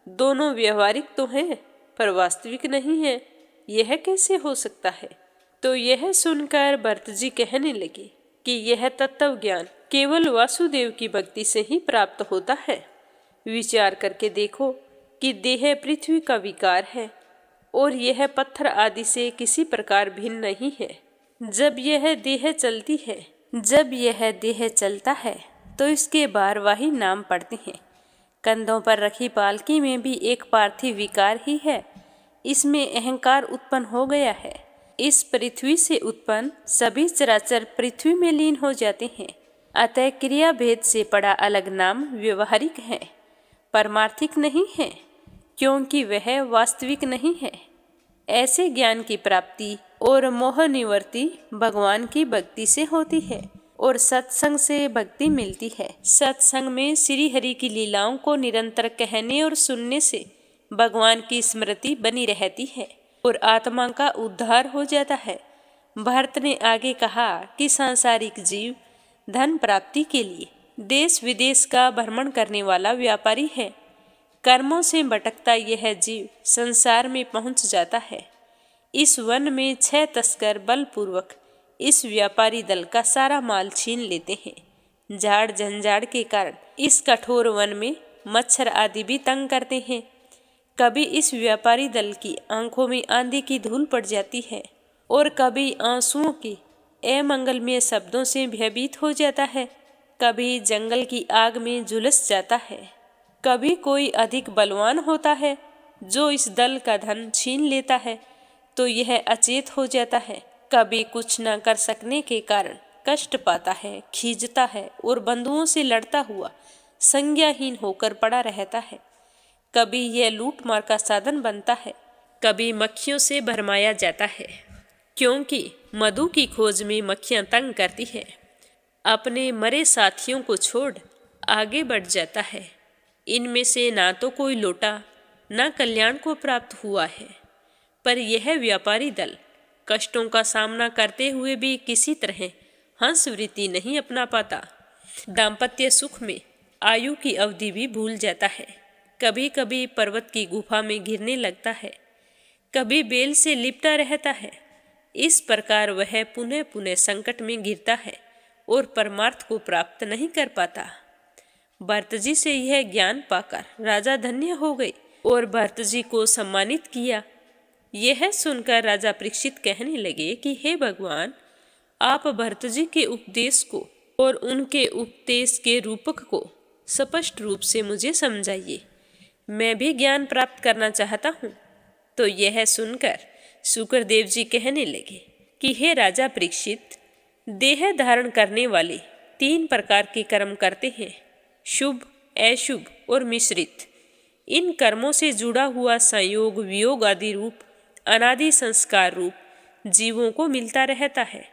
दोनों व्यवहारिक तो हैं पर वास्तविक नहीं है, यह कैसे हो सकता है? तो यह सुनकर भरत जी कहने लगे कि यह तत्व ज्ञान केवल वासुदेव की भक्ति से ही प्राप्त होता है। विचार करके देखो कि देह पृथ्वी का विकार है और यह पत्थर आदि से किसी प्रकार भिन्न नहीं है। जब यह देह चलता है तो इसके भारवाही नाम पड़ते हैं। कंधों पर रखी पालकी में भी एक पार्थिव विकार ही है, इसमें अहंकार उत्पन्न हो गया है। इस पृथ्वी से उत्पन्न सभी चराचर पृथ्वी में लीन हो जाते हैं। अतः क्रिया भेद से पड़ा अलग नाम व्यवहारिक है, परमार्थिक नहीं है, क्योंकि वह वास्तविक नहीं है। ऐसे ज्ञान की प्राप्ति और मोह निवृत्ति भगवान की भक्ति से होती है और सत्संग से भक्ति मिलती है। सत्संग में श्री हरि की लीलाओं को निरंतर कहने और सुनने से भगवान की स्मृति बनी रहती है और आत्मा का उद्धार हो जाता है। भरत ने आगे कहा कि सांसारिक जीव धन प्राप्ति के लिए देश विदेश का भ्रमण करने वाला व्यापारी है। कर्मों से भटकता यह जीव संसार में पहुंच जाता है। इस वन में 6 तस्कर बलपूर्वक इस व्यापारी दल का सारा माल छीन लेते हैं। झाड़ झंझाड़ के कारण इस कठोर वन में मच्छर आदि भी तंग करते हैं। कभी इस व्यापारी दल की आंखों में आंधी की धूल पड़ जाती है और कभी आंसुओं के अमंगलमय शब्दों से भयभीत हो जाता है। कभी जंगल की आग में झुलस जाता है। कभी कोई अधिक बलवान होता है जो इस दल का धन छीन लेता है तो यह अचेत हो जाता है। कभी कुछ न कर सकने के कारण कष्ट पाता है, खींचता है और बंधुओं से लड़ता हुआ संज्ञाहीन होकर पड़ा रहता है। कभी यह लूट मार का साधन बनता है, कभी मक्खियों से भरमाया जाता है, क्योंकि मधु की खोज में मक्खियां तंग करती है। अपने मरे साथियों को छोड़ आगे बढ़ जाता है। इनमें से ना तो कोई लौटा न कल्याण को प्राप्त हुआ है। पर यह व्यापारी दल कष्टों का सामना करते हुए भी किसी तरह हंस वृत्ति नहीं अपना पाता। दाम्पत्य सुख में आयु की अवधि भी भूल जाता है। कभी कभी पर्वत की गुफा में गिरने लगता है, कभी बेल से लिपटा रहता है। इस प्रकार वह पुनः पुनः संकट में गिरता है और परमार्थ को प्राप्त नहीं कर पाता। भरतजी से यह ज्ञान पाकर राजा धन्य हो गए और भरतजी को सम्मानित किया। यह सुनकर राजा परीक्षित कहने लगे कि हे भगवान, आप भरतजी के उपदेश को और उनके उपदेश के रूपक को स्पष्ट रूप से मुझे समझाइए। मैं भी ज्ञान प्राप्त करना चाहता हूँ। तो यह सुनकर शुक्रदेव जी कहने लगे कि हे राजा परीक्षित, देह धारण करने वाले 3 प्रकार के कर्म करते हैं, शुभ, अशुभ और मिश्रित। इन कर्मों से जुड़ा हुआ संयोग, वियोग आदि रूप अनादि संस्कार रूप जीवों को मिलता रहता है।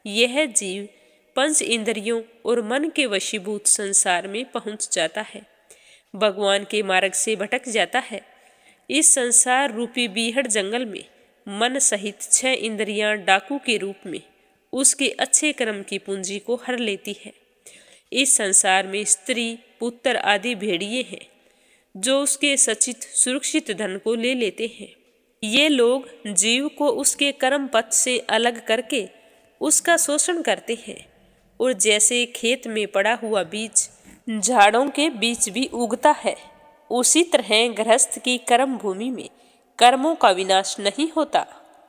यह जीव 5 इंद्रियों और मन के वशीभूत संसार में पहुंच जाता है, भगवान के मार्ग से भटक जाता है। इस संसार रूपी बीहड़ जंगल में मन सहित 6 इंद्रियां डाकू के रूप में उसके अच्छे कर्म की पूंजी को हर लेती है। इस संसार में स्त्री, पुत्र आदि भेड़िए हैं जो उसके सचित सुरक्षित धन को ले लेते हैं। ये लोग जीव को उसके कर्म पथ से अलग करके उसका शोषण करते हैं और जैसे खेत में पड़ा हुआ बीज झाड़ों के बीच भी उगता है, उसी तरह गृहस्थ की कर्म भूमि में कर्मों का विनाश नहीं होता।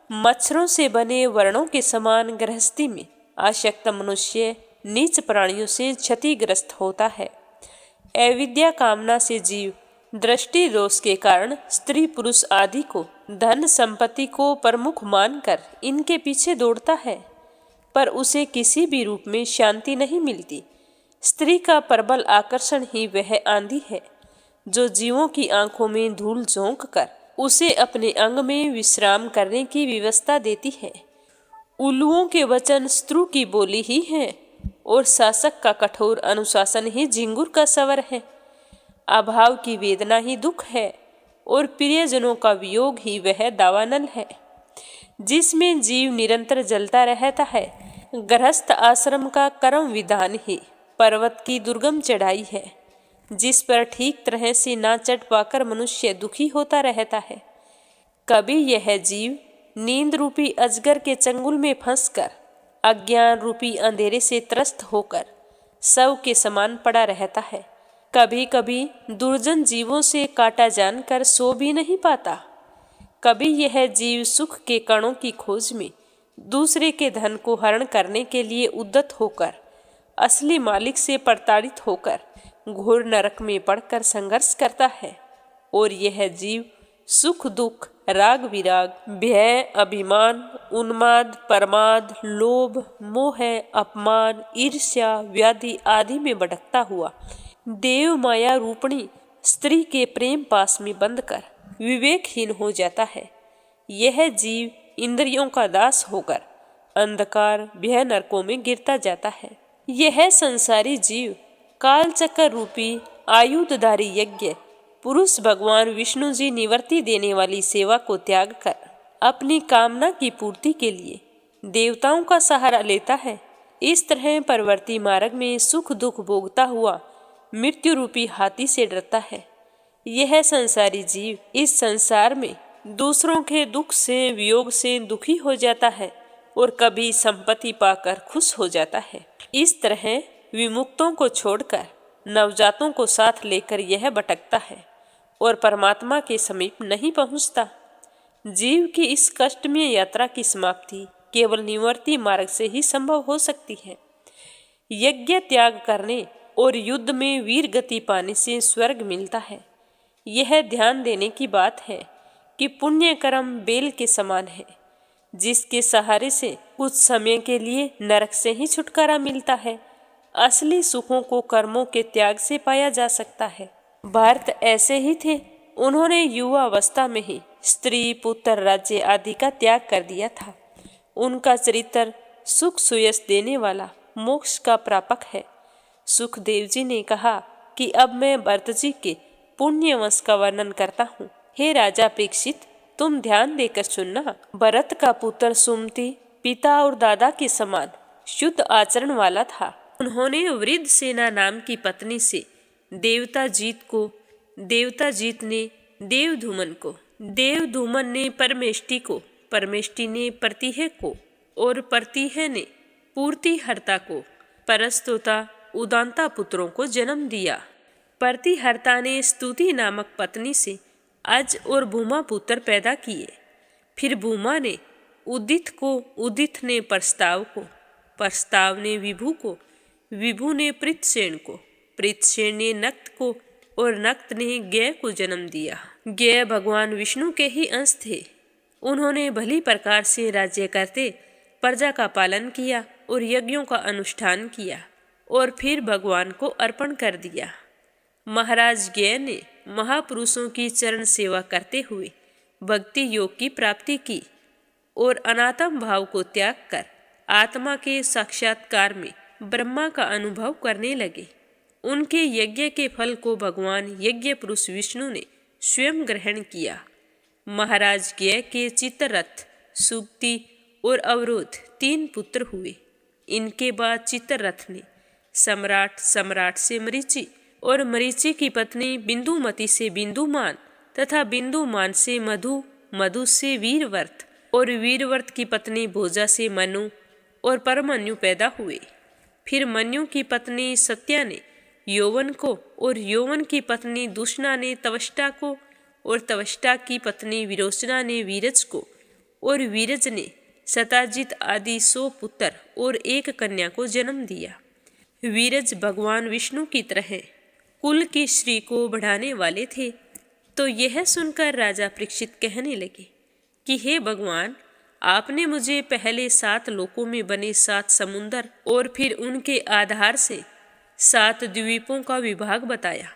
मच्छरों से बने वर्णों के समान गृहस्थी में आसक्त मनुष्य नीच प्राणियों से क्षतिग्रस्त होता है। अविद्या कामना से जीव दृष्टि दोष के कारण स्त्री पुरुष आदि को धन संपत्ति को प्रमुख मानकर इनके पीछे दौड़ता है, पर उसे किसी भी रूप में शांति नहीं मिलती। स्त्री का प्रबल आकर्षण ही वह आंधी है जो जीवों की आंखों में धूल झोंक कर उसे अपने अंग में विश्राम करने की व्यवस्था देती है। उल्लुओं के वचन स्त्रु की बोली ही है और शासक का कठोर अनुशासन ही झिंगुर का स्वर है। अभाव की वेदना ही दुख है और प्रियजनों का वियोग ही वह दावानल है जिसमें जीव निरंतर जलता रहता है। गृहस्थ आश्रम का कर्म विधान ही पर्वत की दुर्गम चढ़ाई है जिस पर ठीक तरह से ना चढ़ पाकर मनुष्य दुखी होता रहता है। कभी यह जीव नींद रूपी अजगर के चंगुल में फंसकर अज्ञान रूपी अंधेरे से त्रस्त होकर शव के समान पड़ा रहता है। कभी कभी दुर्जन जीवों से काटा जानकर सो भी नहीं पाता। कभी यह जीव सुख के कणों की खोज में दूसरे के धन को हरण करने के लिए उद्यत होकर असली मालिक से प्रताड़ित होकर घोर नरक में पड़कर संघर्ष करता है। और यह जीव सुख दुख, राग विराग, भय, अभिमान, उन्माद, प्रमाद, लोभ, मोह, अपमान, ईर्ष्या, व्याधि आदि में भटकता हुआ देव माया रूपणी स्त्री के प्रेम पास में बंधकर विवेकहीन हो जाता है। यह जीव इंद्रियों का दास होकर अंधकार भय नरकों में गिरता जाता है। यह संसारी जीव कालचक्र रूपी आयुधधारी यज्ञ पुरुष भगवान विष्णु जी निवृत्ति देने वाली सेवा को त्याग कर अपनी कामना की पूर्ति के लिए देवताओं का सहारा लेता है। इस तरह परवर्ती मार्ग में सुख दुख भोगता हुआ मृत्यु रूपी हाथी से डरता है। यह संसारी जीव इस संसार में दूसरों के दुख से वियोग से दुखी हो जाता है और कभी संपत्ति पाकर खुश हो जाता है। इस तरह विमुक्तों को छोड़कर नवजातों को साथ लेकर यह भटकता है और परमात्मा के समीप नहीं पहुंचता। जीव की इस कष्टमय यात्रा की समाप्ति केवल निवर्ती मार्ग से ही संभव हो सकती है। यज्ञ त्याग करने और युद्ध में वीर गति पाने से स्वर्ग मिलता है। यह ध्यान देने की बात है कि पुण्य कर्म बेल के समान है, जिसके सहारे से कुछ समय के लिए नरक से ही छुटकारा मिलता है। असली सुखों को कर्मों के त्याग से पाया जा सकता है। भारत ऐसे ही थे। उन्होंने युवा अवस्था में ही स्त्री, पुत्र, राज्य आदि का त्याग कर दिया था। उनका चरित्र सुख सुयश देने वाला, मोक्ष का प्रापक है। सुखदेव जी ने कहा कि अब मैं भरत जी के पुण्य वंश का वर्णन करता हूँ। हे राजा परीक्षित, तुम ध्यान देकर सुनना। भरत का पुत्र सुमति पिता और दादा के समान शुद्ध आचरण वाला था। उन्होंने वृद्ध सेना नाम की पत्नी से देवता जीत ने देवधूमन को, देवधूमन ने परमेष्टि को, परमेष्टि ने प्रतिह को और प्रतिह ने पूर्तिहर्ता को, परस्तोता उदांता पुत्रों को जन्म दिया। प्रतिहर्ता ने स्तुति नामक पत्नी से अज और भूमा पुत्र पैदा किए। फिर भूमा ने उदित को, उदित ने प्रस्ताव को, प्रस्ताव ने विभु को, विभु ने पृथसेन को, पृथसेन ने नक्त को और नक्त ने ज्ञ को जन्म दिया। ज्ञ भगवान विष्णु के ही अंश थे। उन्होंने भली प्रकार से राज्य करते प्रजा का पालन किया और यज्ञों का अनुष्ठान किया और फिर भगवान को अर्पण कर दिया। महाराज ज्ञ ने महापुरुषों की चरण सेवा करते हुए भक्ति योग की प्राप्ति की और अनात्म भाव को त्याग कर आत्मा के साक्षात्कार में ब्रह्मा का अनुभव करने लगे। उनके यज्ञ के फल को भगवान यज्ञ पुरुष विष्णु ने स्वयं ग्रहण किया। महाराज ज्ञ के चित्ररथ, सुक्ति और अवरोध 3 पुत्र हुए। इनके बाद चित्ररथ ने सम्राट से मरीचि और मरीचि की पत्नी बिंदुमती से बिंदुमान तथा बिंदुमान से मधु से वीरवर्त और वीरवर्त की पत्नी भोजा से मनु और परमन्यु पैदा हुए। फिर मन्यु की पत्नी सत्या ने यौवन को और यौवन की पत्नी दुष्णा ने तवष्टा को और तवष्टा की पत्नी विरोचना ने वीरज को और वीरज ने सताजित आदि 100 पुत्र और 1 कन्या को जन्म दिया। वीरज भगवान विष्णु की तरह कुल की श्री को बढ़ाने वाले थे। तो यह सुनकर राजा परीक्षित कहने लगे कि हे भगवान, आपने मुझे पहले 7 लोकों में बने 7 समुंदर और फिर उनके आधार से 7 द्वीपों का विभाग बताया।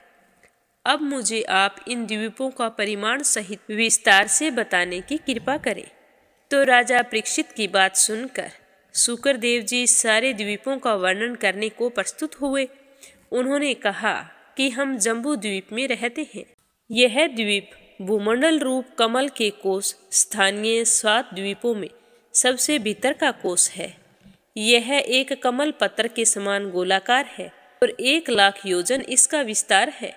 अब मुझे आप इन द्वीपों का परिमाण सहित विस्तार से बताने की कृपा करें। तो राजा परीक्षित की बात सुनकर शुक्रदेव जी सारे द्वीपों का वर्णन करने को प्रस्तुत हुए। उन्होंने कहा कि हम जम्बू द्वीप में रहते हैं। यह द्वीप भूमंडल रूप कमल के कोष स्थानीय 7 द्वीपों में सबसे भीतर का कोष है। यह एक कमल पत्र के समान गोलाकार है और 1 लाख योजन इसका विस्तार है।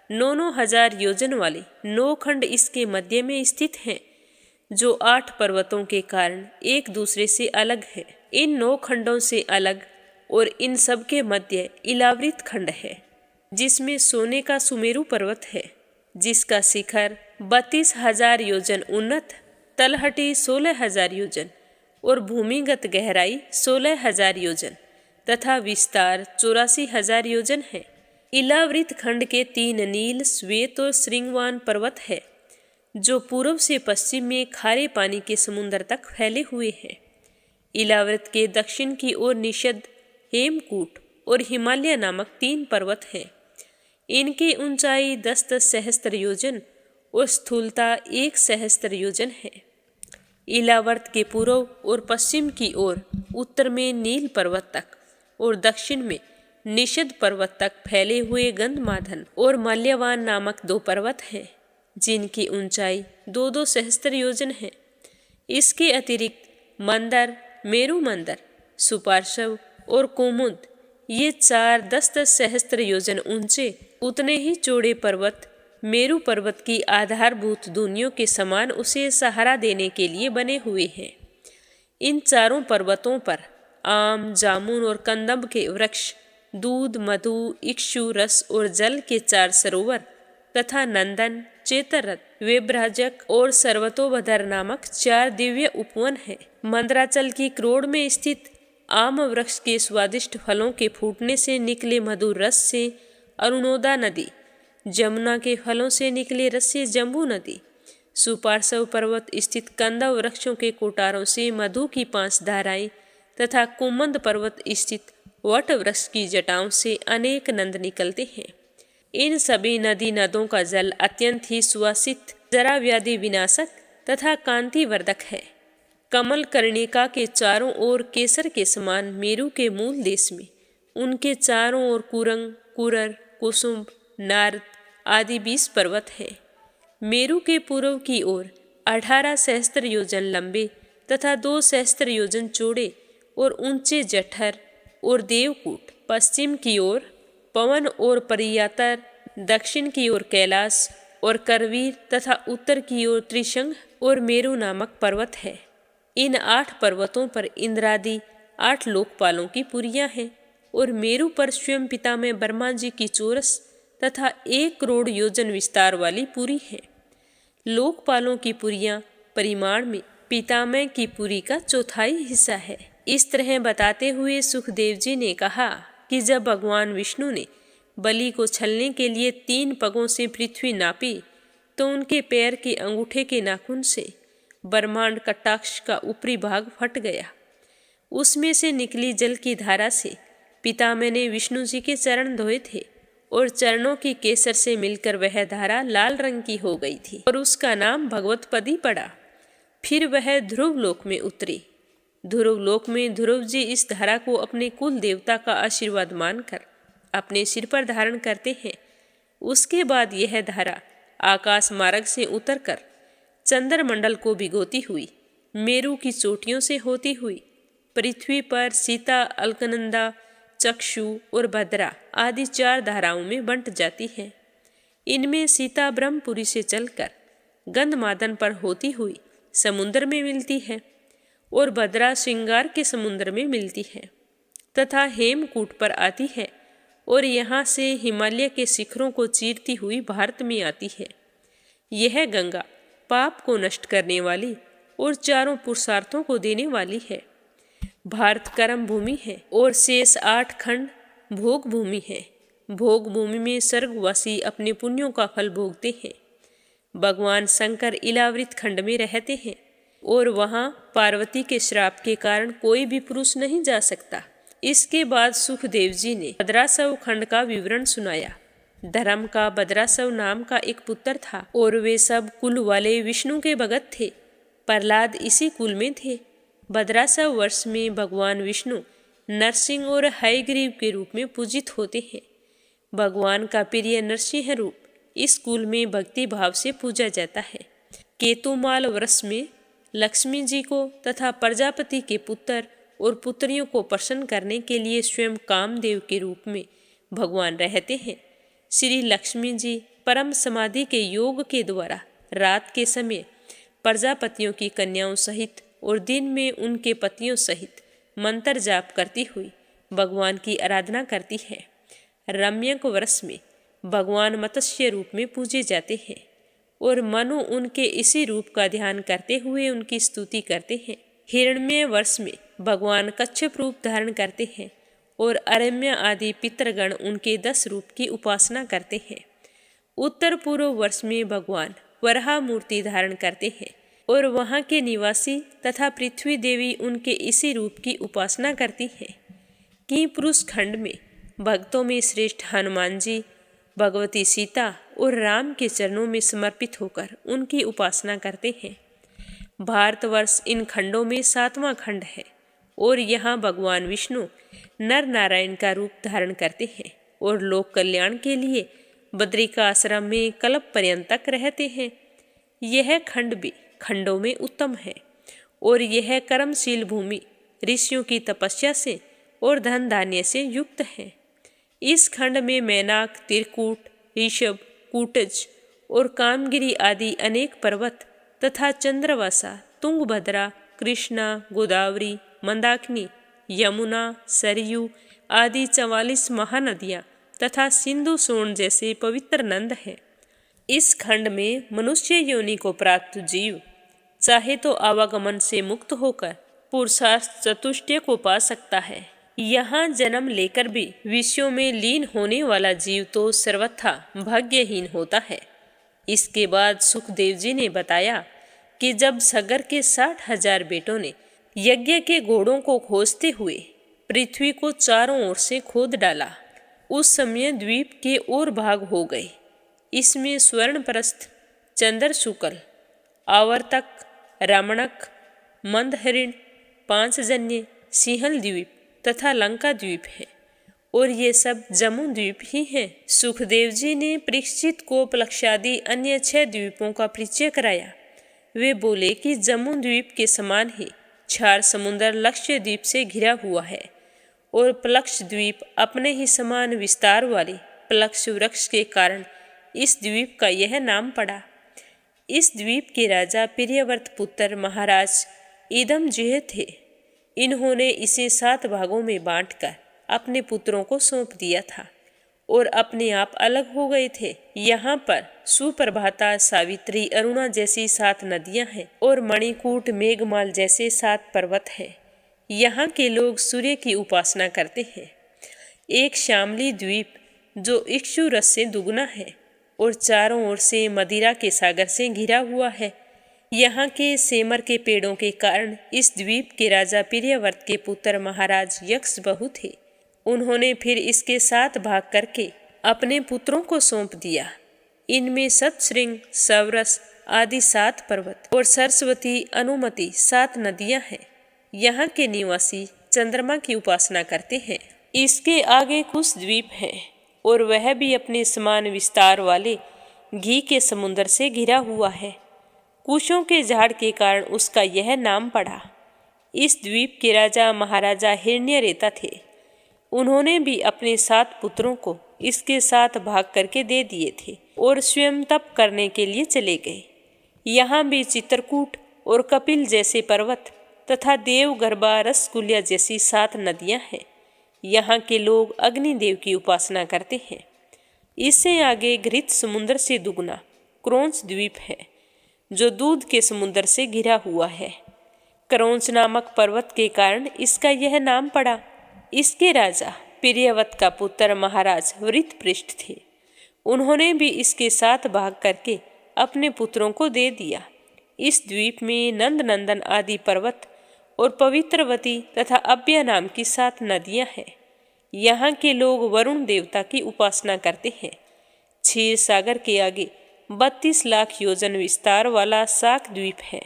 9 हजार योजन वाले 9 खंड इसके मध्य में स्थित हैं, जो 8 पर्वतों के कारण एक दूसरे से अलग है। इन 9 खंडों से अलग और इन सब के मध्य इलावृत खंड है, जिसमें सोने का सुमेरु पर्वत है, जिसका शिखर 32,000 योजन उन्नत, तलहटी 16,000 योजन और भूमिगत गहराई 16,000 योजन तथा विस्तार 84,000 योजन है। इलावृत खंड के 3 नील, श्वेत और श्रृंगवान पर्वत है, जो पूर्व से पश्चिम में खारे पानी के समुद्र तक फैले हुए हैं। इलावृत के दक्षिण की ओर निषद, हेमकूट और हिमालय नामक 3 पर्वत हैं। इनकी ऊंचाई 10-10 सहस्त्र योजन और स्थूलता 1 सहस्त्र योजन है। इलावर्त के पूर्व और पश्चिम की ओर उत्तर में नील पर्वत तक और दक्षिण में निषद पर्वत तक फैले हुए गंधमादन और माल्यवान नामक 2 पर्वत हैं, जिनकी ऊंचाई 2-2 सहस्त्र योजन है। इसके अतिरिक्त मंदर, मेरु मंदर, सुपार्श्व और कोमुद, ये 4 10-10 सहस्त्र योजन ऊंचे उतने ही चौड़े पर्वत मेरु पर्वत की आधारभूत दूनियों के समान उसे सहारा देने के लिए बने हुए हैं। इन चारों पर्वतों पर आम, जामुन और कंदम के वृक्ष, दूध, मधु, इक्षु, रस और जल के 4 सरोवर तथा नंदन, चेतरथ, वेब्राजक और सर्वतोभद्र नामक 4 दिव्य उपवन हैं। मंदराचल की क्रोड़ में स्थित आम वृक्ष के स्वादिष्ट फलों के फूटने से निकले मधुर रस से अरुणोदा नदी, जमुना के फलों से निकले रस से जम्बू नदी, सुपार्श्व पर्वत स्थित कंदव वृक्षों के कोटारों से मधु की 5 धाराएं तथा कुमंद पर्वत स्थित वट वृक्ष की जटाओं से अनेक नंद निकलते हैं। इन सभी नदी नदों का जल अत्यंत ही सुवासित, जरा व्याधि विनाशक तथा कांतिवर्धक है। कमल कर्णिका के चारों ओर केसर के समान मेरु के मूल देश में उनके चारों ओर कुरंग, कुरर, कुसुम, नारद आदि 20 पर्वत हैं। मेरु के पूर्व की ओर 18 सहस्त्र योजन लंबे तथा 2 सहस्त्र योजन चौड़े और ऊंचे जठर और देवकूट, पश्चिम की ओर पवन और परियातर, दक्षिण की ओर कैलाश और करवीर तथा उत्तर की ओर त्रिशंग और मेरु नामक पर्वत है। इन 8 पर्वतों पर इंद्रादि 8 लोकपालों की पुरियां हैं और मेरु पर स्वयं पितामह ब्रह्मा जी की चौरस तथा 1 करोड़ योजन विस्तार वाली पुरी है। लोकपालों की पुरियां परिमाण में पितामह की पुरी का 1/4 हिस्सा है। इस तरह बताते हुए सुखदेव जी ने कहा कि जब भगवान विष्णु ने बलि को छलने के लिए 3 पगों से पृथ्वी नापी तो उनके पैर के अंगूठे के नाखून से ब्रह्मांड कटाक्ष का ऊपरी भाग फट गया। उसमें से निकली जल की धारा से पितामह ने विष्णु जी के चरण धोए थे और चरणों की केसर से मिलकर वह धारा लाल रंग की हो गई थी और उसका नाम भगवतपदी पड़ा। फिर वह ध्रुव लोक में उतरी। ध्रुव लोक में ध्रुव जी इस धारा को अपने कुल देवता का आशीर्वाद मानकर अपने सिर पर धारण करते हैं। उसके बाद यह धारा आकाश मार्ग से उतरकर चंद्रमंडल को भिगोती हुई मेरु की चोटियों से होती हुई पृथ्वी पर सीता, अलकनंदा, चक्षु और भद्रा आदि 4 धाराओं में बंट जाती है। इनमें सीता ब्रह्मपुरी से चलकर गंधमादन पर होती हुई समुद्र में मिलती है और भद्रा श्रृंगार के समुद्र में मिलती है तथा हेमकूट पर आती है और यहाँ से हिमालय के शिखरों को चीरती हुई भारत में आती है। यह गंगा पाप को नष्ट करने वाली और चारों पुरुषार्थों को देने वाली है। भारत कर्म भूमि है और शेष 8 खंड भोग भूमि है। भोग भूमि में स्वर्गवासी अपने पुण्यों का फल भोगते हैं। भगवान शंकर इलावृत खंड में रहते हैं और वहाँ पार्वती के श्राप के कारण कोई भी पुरुष नहीं जा सकता। इसके बाद सुखदेव जी ने भद्रासव खंड का विवरण सुनाया। धर्म का भद्रासव नाम का एक पुत्र था और वे सब कुल वाले विष्णु के भगत थे। प्रहलाद इसी कुल में थे। भद्रासव वर्ष में भगवान विष्णु नरसिंह और हयग्रीव के रूप में पूजित होते हैं। भगवान का प्रिय नरसिंह रूप इस कुल में भक्ति भाव से पूजा जाता है। केतुमाल वर्ष में लक्ष्मी जी को तथा प्रजापति के पुत्र और पुत्रियों को प्रसन्न करने के लिए स्वयं कामदेव के रूप में भगवान रहते हैं। श्री लक्ष्मी जी परम समाधि के योग के द्वारा रात के समय प्रजापतियों की कन्याओं सहित और दिन में उनके पतियों सहित मंत्र जाप करती हुई भगवान की आराधना करती है। रम्यक वर्ष में भगवान मत्स्य रूप में पूजे जाते हैं और मनु उनके इसी रूप का ध्यान करते हुए उनकी स्तुति करते हैं। हिरण्मय वर्ष में भगवान कच्छप रूप धारण करते हैं और अरण्य आदि पितृगण उनके 10 रूप की उपासना करते हैं। उत्तर पूर्व वर्ष में भगवान वराह मूर्ति धारण करते हैं और वहाँ के निवासी तथा पृथ्वी देवी उनके इसी रूप की उपासना करती हैं। कि पुरुष खंड में भक्तों में श्रेष्ठ हनुमान जी भगवती सीता और राम के चरणों में समर्पित होकर उनकी उपासना करते हैं। भारतवर्ष इन खंडों में 7वां खंड है और यहाँ भगवान विष्णु नर नारायण का रूप धारण करते हैं और लोक कल्याण के लिए बद्रिका आश्रम में कल्प पर्यंत तक रहते हैं। यह खंड भी खंडों में उत्तम है और यह कर्मशील भूमि ऋषियों की तपस्या से और धन धान्य से युक्त है। इस खंड में मैनाक, त्रिकूट, ऋषभ, कूटज और कामगिरी आदि अनेक पर्वत तथा चंद्रवासा, तुंगभद्रा, कृष्णा, गोदावरी, मंदाकिनी, यमुना, सरयू आदि 44 महानदियाँ तथा सिंधु सोन जैसे पवित्र नद हैं। इस खंड में मनुष्य योनि को प्राप्त जीव चाहे तो आवागमन से मुक्त होकर पुरुषार्थ चतुष्टय को पा सकता है। यहाँ जन्म लेकर भी विषयों में लीन होने वाला जीव तो सर्वथा भाग्यहीन होता है। इसके बाद सुखदेव जी ने बताया कि जब सगर के 60,000 बेटों ने यज्ञ के घोड़ों को खोजते हुए पृथ्वी को चारों ओर से खोद डाला, उस समय द्वीप के और भाग हो गए। इसमें स्वर्णप्रस्थ, चंद्रशुक्ल, आवर्तक, रमणक, मंदहरिण, पांचजन्य, सिंहल द्वीप तथा लंका द्वीप है और ये सब जम्मू द्वीप ही हैं। सुखदेव जी ने परीक्षित को प्लक्षादि अन्य 6 द्वीपों का परिचय कराया। वे बोले कि जम्मू द्वीप के समान ही 4 समुद्र लक्ष्य द्वीप से घिरा हुआ है और प्लक्ष द्वीप अपने ही समान विस्तार वाले प्लक्ष वृक्ष के कारण इस द्वीप का यह नाम पड़ा। इस द्वीप के राजा प्रियव्रत पुत्र महाराज इदमजिह् थे। इन्होंने इसे 7 भागों में बांटकर अपने पुत्रों को सौंप दिया था और अपने आप अलग हो गए थे। यहाँ पर सुप्रभाता, सावित्री, अरुणा जैसी 7 नदियाँ हैं और मणिकूट, मेघमाल जैसे 7 पर्वत हैं। यहाँ के लोग सूर्य की उपासना करते हैं। एक श्यामली द्वीप जो इक्षु रस से दुगना है और चारों ओर से मदिरा के सागर से घिरा हुआ है। यहाँ के सेमर के पेड़ों के कारण इस द्वीप के राजा प्रियव्रत के पुत्र महाराज यक्ष बहु थे। उन्होंने फिर इसके 7 भाग करके अपने पुत्रों को सौंप दिया। इनमें सतशृंग, सवरस आदि 7 पर्वत और सरस्वती, अनुमति 7 नदियां हैं। यहाँ के निवासी चंद्रमा की उपासना करते हैं। इसके आगे कुश द्वीप है और वह भी अपने समान विस्तार वाले घी के समुद्र से घिरा हुआ है। कुशों के झाड़ के कारण उसका यह नाम पड़ा। इस द्वीप के राजा महाराजा हिरण्यरेता थे। उन्होंने भी अपने 7 पुत्रों को इसके 7 भाग करके दे दिए थे और स्वयं तप करने के लिए चले गए। यहाँ भी चित्रकूट और कपिल जैसे पर्वत तथा देवगर्भा, रसकुल्या जैसी 7 नदियाँ हैं। यहाँ के लोग अग्निदेव की उपासना करते हैं। इससे आगे घृत समुद्र से दुगना क्रौंच द्वीप है जो दूध के समुद्र से घिरा हुआ है। क्रौंच नामक पर्वत के कारण इसका यह नाम पड़ा। इसके राजा प्रियव्रत का पुत्र महाराज वृत्रपृष्ठ थे। उन्होंने भी इसके 7 भाग करके अपने पुत्रों को दे दिया। इस द्वीप में नंद नंदन आदि पर्वत और पवित्रवती तथा अभ्या नाम की 7 नदियां हैं। यहाँ के लोग वरुण देवता की उपासना करते हैं। क्षीर सागर के आगे 32 लाख योजन विस्तार वाला साक द्वीप है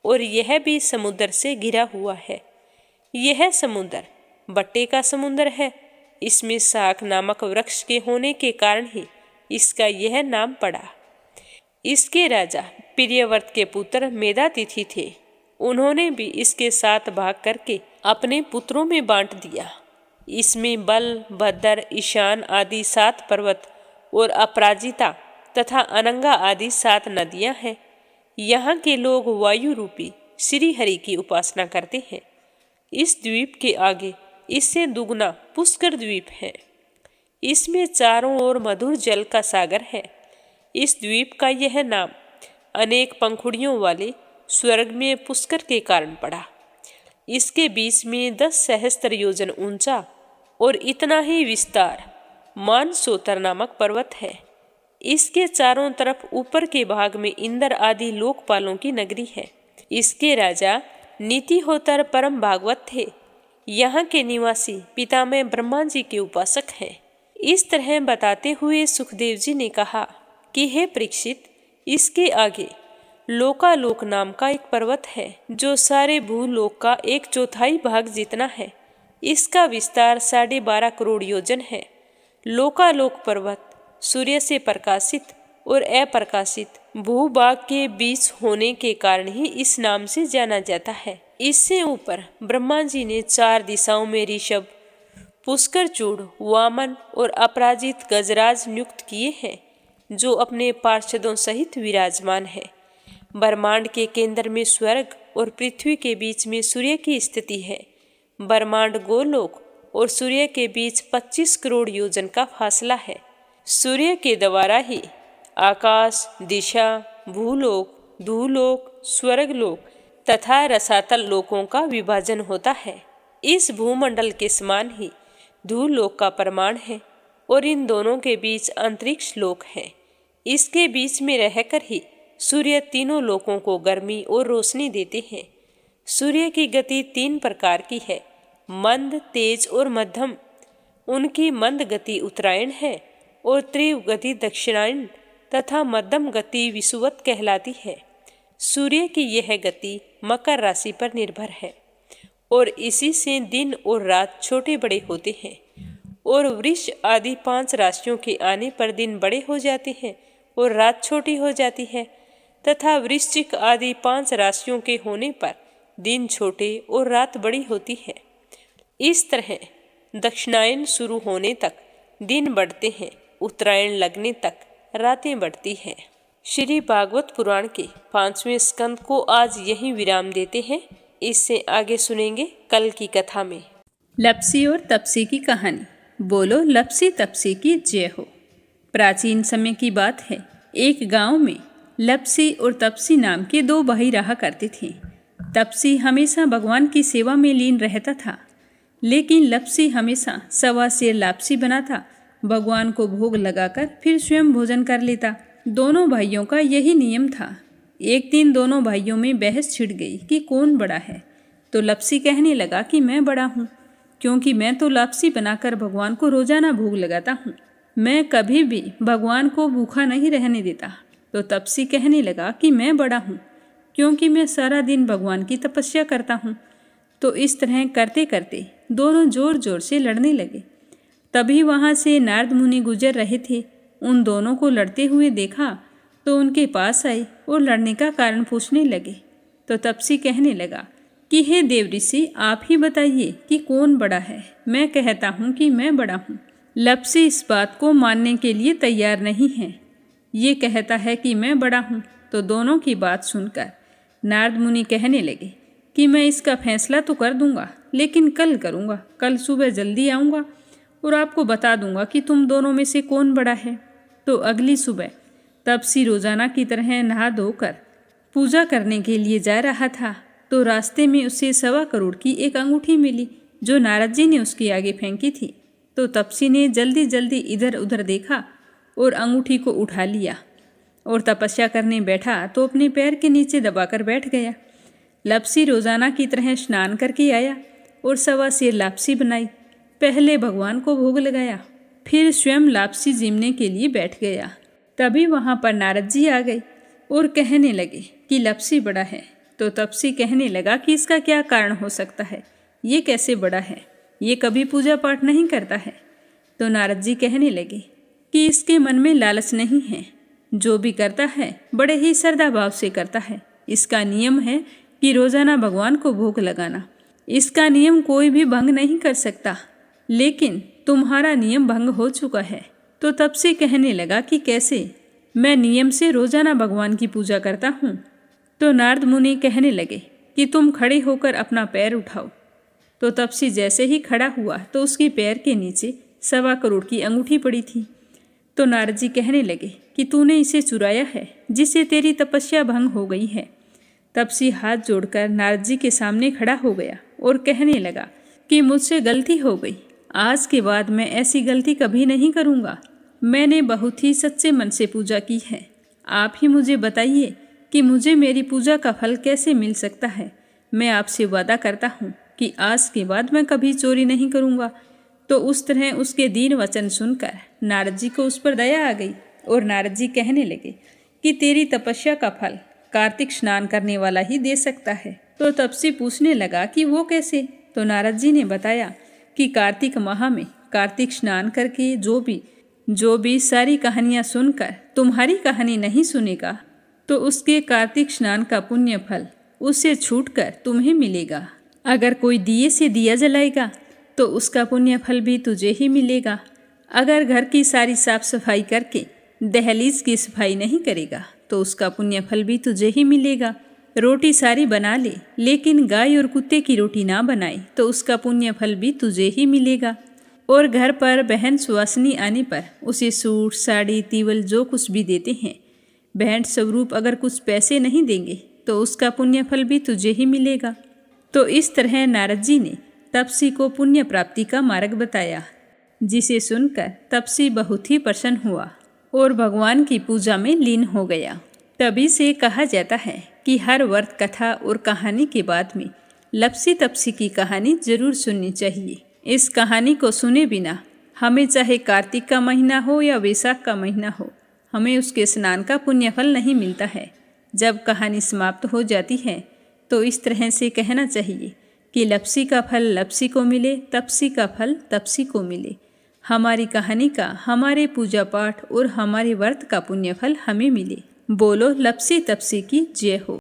और यह भी समुद्र से घिरा हुआ है। यह समुद्र बट्टे का समुद्र है। इसमें साक नामक वृक्ष के होने के कारण ही इसका यह नाम पड़ा। इसके राजा प्रियव्रत के पुत्र मेधातिथि थे। उन्होंने भी इसके 7 भाग करके अपने पुत्रों में बांट दिया। इसमें बल, भद्र, ईशान आदि 7 पर्वत और अपराजिता तथा अनंगा आदि 7 नदियां हैं। यहाँ के लोग वायु रूपी श्री हरि की उपासना करते हैं। इस द्वीप के आगे इससे दुगना पुष्कर द्वीप है। इसमें चारों ओर मधुर जल का सागर है। इस द्वीप का यह नाम अनेक पंखुड़ियों वाले स्वर्ग में पुष्कर के कारण पड़ा। इसके बीच में 10 सहस्त्र योजन ऊंचा और इतना ही विस्तार मानसोतर नामक पर्वत है। इसके चारों तरफ ऊपर के भाग में इंद्र आदि लोकपालों की नगरी है। इसके राजा नीतिहोतर परम भागवत थे। यहाँ के निवासी पितामह ब्रह्मा जी के उपासक हैं। इस तरह बताते हुए सुखदेव जी ने कहा कि हे परीक्षित, इसके आगे लोकालोक नाम का एक पर्वत है जो सारे भूलोक का 1/4 भाग जितना है। इसका विस्तार 12.5 करोड़ योजन है। लोकालोक पर्वत सूर्य से प्रकाशित और अप्रकाशित भूभाग के बीच होने के कारण ही इस नाम से जाना जाता है। इससे ऊपर ब्रह्मा जी ने 4 दिशाओं में ऋषभ, पुष्करचूड़, वामन और अपराजित गजराज नियुक्त किए हैं जो अपने पार्षदों सहित विराजमान है। ब्रह्मांड के केंद्र में स्वर्ग और पृथ्वी के बीच में सूर्य की स्थिति है। ब्रह्मांड गोलोक और सूर्य के बीच 25 करोड़ योजन का फासला है। सूर्य के द्वारा ही आकाश, दिशा, भूलोक, धूलोक, स्वर्गलोक तथा रसातल लोकों का विभाजन होता है। इस भूमंडल के समान ही धूलोक का प्रमाण है और इन दोनों के बीच अंतरिक्ष लोक है। इसके बीच में रहकर ही सूर्य तीनों लोकों को गर्मी और रोशनी देते हैं। सूर्य की गति 3 प्रकार की है, मंद, तेज और मध्यम। उनकी मंद गति उत्तरायण है और तीव्र गति दक्षिणायन तथा मध्यम गति विषुवत कहलाती है। सूर्य की यह गति मकर राशि पर निर्भर है और इसी से दिन और रात छोटे बड़े होते हैं और वृष आदि 5 राशियों के आने पर दिन बड़े हो जाते हैं और रात छोटी हो जाती है तथा वृश्चिक आदि 5 राशियों के होने पर दिन छोटे और रात बड़ी होती है। इस तरह दक्षिणायन शुरू होने तक दिन बढ़ते हैं, उत्तरायण लगने तक रातें बढ़ती हैं। श्री भागवत पुराण के 5वें स्कंद को आज यहीं विराम देते हैं। इससे आगे सुनेंगे कल की कथा में। लप्सी और तपसी की कहानी। बोलो लप्सी तपसी की जय हो। प्राचीन समय की बात है। एक गांव में लप्सी और तपसी नाम के 2 भाई रहा करते थे। तपसी हमेशा भगवान की सेवा में लीन रहता था, लेकिन लप्सी हमेशा सवा सेर लापसी बनाता, भगवान को भोग लगाकर फिर स्वयं भोजन कर लेता। दोनों भाइयों का यही नियम था। एक दिन दोनों भाइयों में बहस छिड़ गई कि कौन बड़ा है। तो लप्सी कहने लगा कि मैं बड़ा हूँ, क्योंकि मैं तो लापसी बनाकर भगवान को रोजाना भोग लगाता हूँ। मैं कभी भी भगवान को भूखा नहीं रहने देता। तो तपसी कहने लगा कि मैं बड़ा हूँ, क्योंकि मैं सारा दिन भगवान की तपस्या करता हूँ। तो इस तरह करते करते दोनों जोर जोर से लड़ने लगे। तभी वहाँ से नारद मुनि गुजर रहे थे। उन दोनों को लड़ते हुए देखा तो उनके पास आए और लड़ने का कारण पूछने लगे। तो तपसी कहने लगा कि हे देव ऋषि, आप ही बताइए कि कौन बड़ा है। मैं कहता हूँ कि मैं बड़ा हूँ। लप्सी इस बात को मानने के लिए तैयार नहीं है। ये कहता है कि मैं बड़ा हूँ। तो दोनों की बात सुनकर नारद मुनि कहने लगे कि मैं इसका फैसला तो कर दूंगा, लेकिन कल करूँगा। कल सुबह जल्दी आऊँगा और आपको बता दूंगा कि तुम दोनों में से कौन बड़ा है। तो अगली सुबह तपसी रोजाना की तरह नहा धोकर पूजा करने के लिए जा रहा था। तो रास्ते में उसे 1.25 करोड़ की एक अंगूठी मिली, जो नारद जी ने उसके आगे फेंकी थी। तो तपसी ने जल्दी जल्दी इधर उधर देखा और अंगूठी को उठा लिया और तपस्या करने बैठा तो अपने पैर के नीचे दबाकर बैठ गया। लप्सी रोजाना की तरह स्नान करके आया और 1.25 सेर लापसी बनाई। पहले भगवान को भोग लगाया, फिर स्वयं लापसी जीमने के लिए बैठ गया। तभी वहाँ पर नारद जी आ गए और कहने लगे कि लप्सी बड़ा है। तो तपसी कहने लगा कि इसका क्या कारण हो सकता है, ये कैसे बड़ा है, ये कभी पूजा पाठ नहीं करता है। तो नारद जी कहने लगे कि इसके मन में लालच नहीं है, जो भी करता है बड़े ही श्रद्धा भाव से करता है। इसका नियम है कि रोजाना भगवान को भोग लगाना। इसका नियम कोई भी भंग नहीं कर सकता, लेकिन तुम्हारा नियम भंग हो चुका है। तो तब से कहने लगा कि कैसे, मैं नियम से रोजाना भगवान की पूजा करता हूँ। तो नारद मुनि कहने लगे कि तुम खड़े होकर अपना पैर उठाओ। तो तपसी जैसे ही खड़ा हुआ तो उसके पैर के नीचे 1.25 करोड़ की अंगूठी पड़ी थी। तो नारद जी कहने लगे कि तूने इसे चुराया है, जिससे तेरी तपस्या भंग हो गई है। तपसी हाथ जोड़कर नारद जी के सामने खड़ा हो गया और कहने लगा कि मुझसे गलती हो गई, आज के बाद मैं ऐसी गलती कभी नहीं करूँगा। मैंने बहुत ही सच्चे मन से पूजा की है। आप ही मुझे बताइए कि मुझे मेरी पूजा का फल कैसे मिल सकता है। मैं आपसे वादा करता हूँ कि आज के बाद मैं कभी चोरी नहीं करूँगा। तो उस तरह उसके दीन वचन सुनकर नारद जी को उस पर दया आ गई और नारद जी कहने लगे कि तेरी तपस्या का फल कार्तिक स्नान करने वाला ही दे सकता है। तो तपसी पूछने लगा कि वो कैसे। तो नारद जी ने बताया कि कार्तिक माह में कार्तिक स्नान करके जो भी सारी कहानियाँ सुनकर तुम्हारी कहानी नहीं सुनेगा, तो उसके कार्तिक स्नान का पुण्य फल उससे छूटकर तुम्हें मिलेगा। अगर कोई दिए से दिया जलाएगा तो उसका पुण्य फल भी तुझे ही मिलेगा। अगर घर की सारी साफ सफाई करके दहलीज की सफाई नहीं करेगा तो उसका पुण्य फल भी तुझे ही मिलेगा। रोटी सारी बना ले लेकिन गाय और कुत्ते की रोटी ना बनाए तो उसका पुण्य फल भी तुझे ही मिलेगा। और घर पर बहन सुवासिनी आने पर उसे सूट साड़ी तीवल जो कुछ भी देते हैं, भेंट स्वरूप अगर कुछ पैसे नहीं देंगे तो उसका पुण्य फल भी तुझे ही मिलेगा। तो इस तरह नारद जी ने तपसी को पुण्य प्राप्ति का मार्ग बताया, जिसे सुनकर तपसी बहुत ही प्रसन्न हुआ और भगवान की पूजा में लीन हो गया। तभी से कहा जाता है कि हर व्रत कथा और कहानी के बाद में लप्सी तपसी की कहानी जरूर सुननी चाहिए। इस कहानी को सुने बिना हमें चाहे कार्तिक का महीना हो या वैशाख का महीना हो, हमें उसके स्नान का पुण्य फल नहीं मिलता है। जब कहानी समाप्त हो जाती है तो इस तरह से कहना चाहिए कि लप्सी का फल लप्सी को मिले, तपसी का फल तपसी को मिले। हमारी कहानी का, हमारे पूजा पाठ और हमारे व्रत का पुण्य फल हमें मिले। बोलो लप्सी तपसी की जय हो।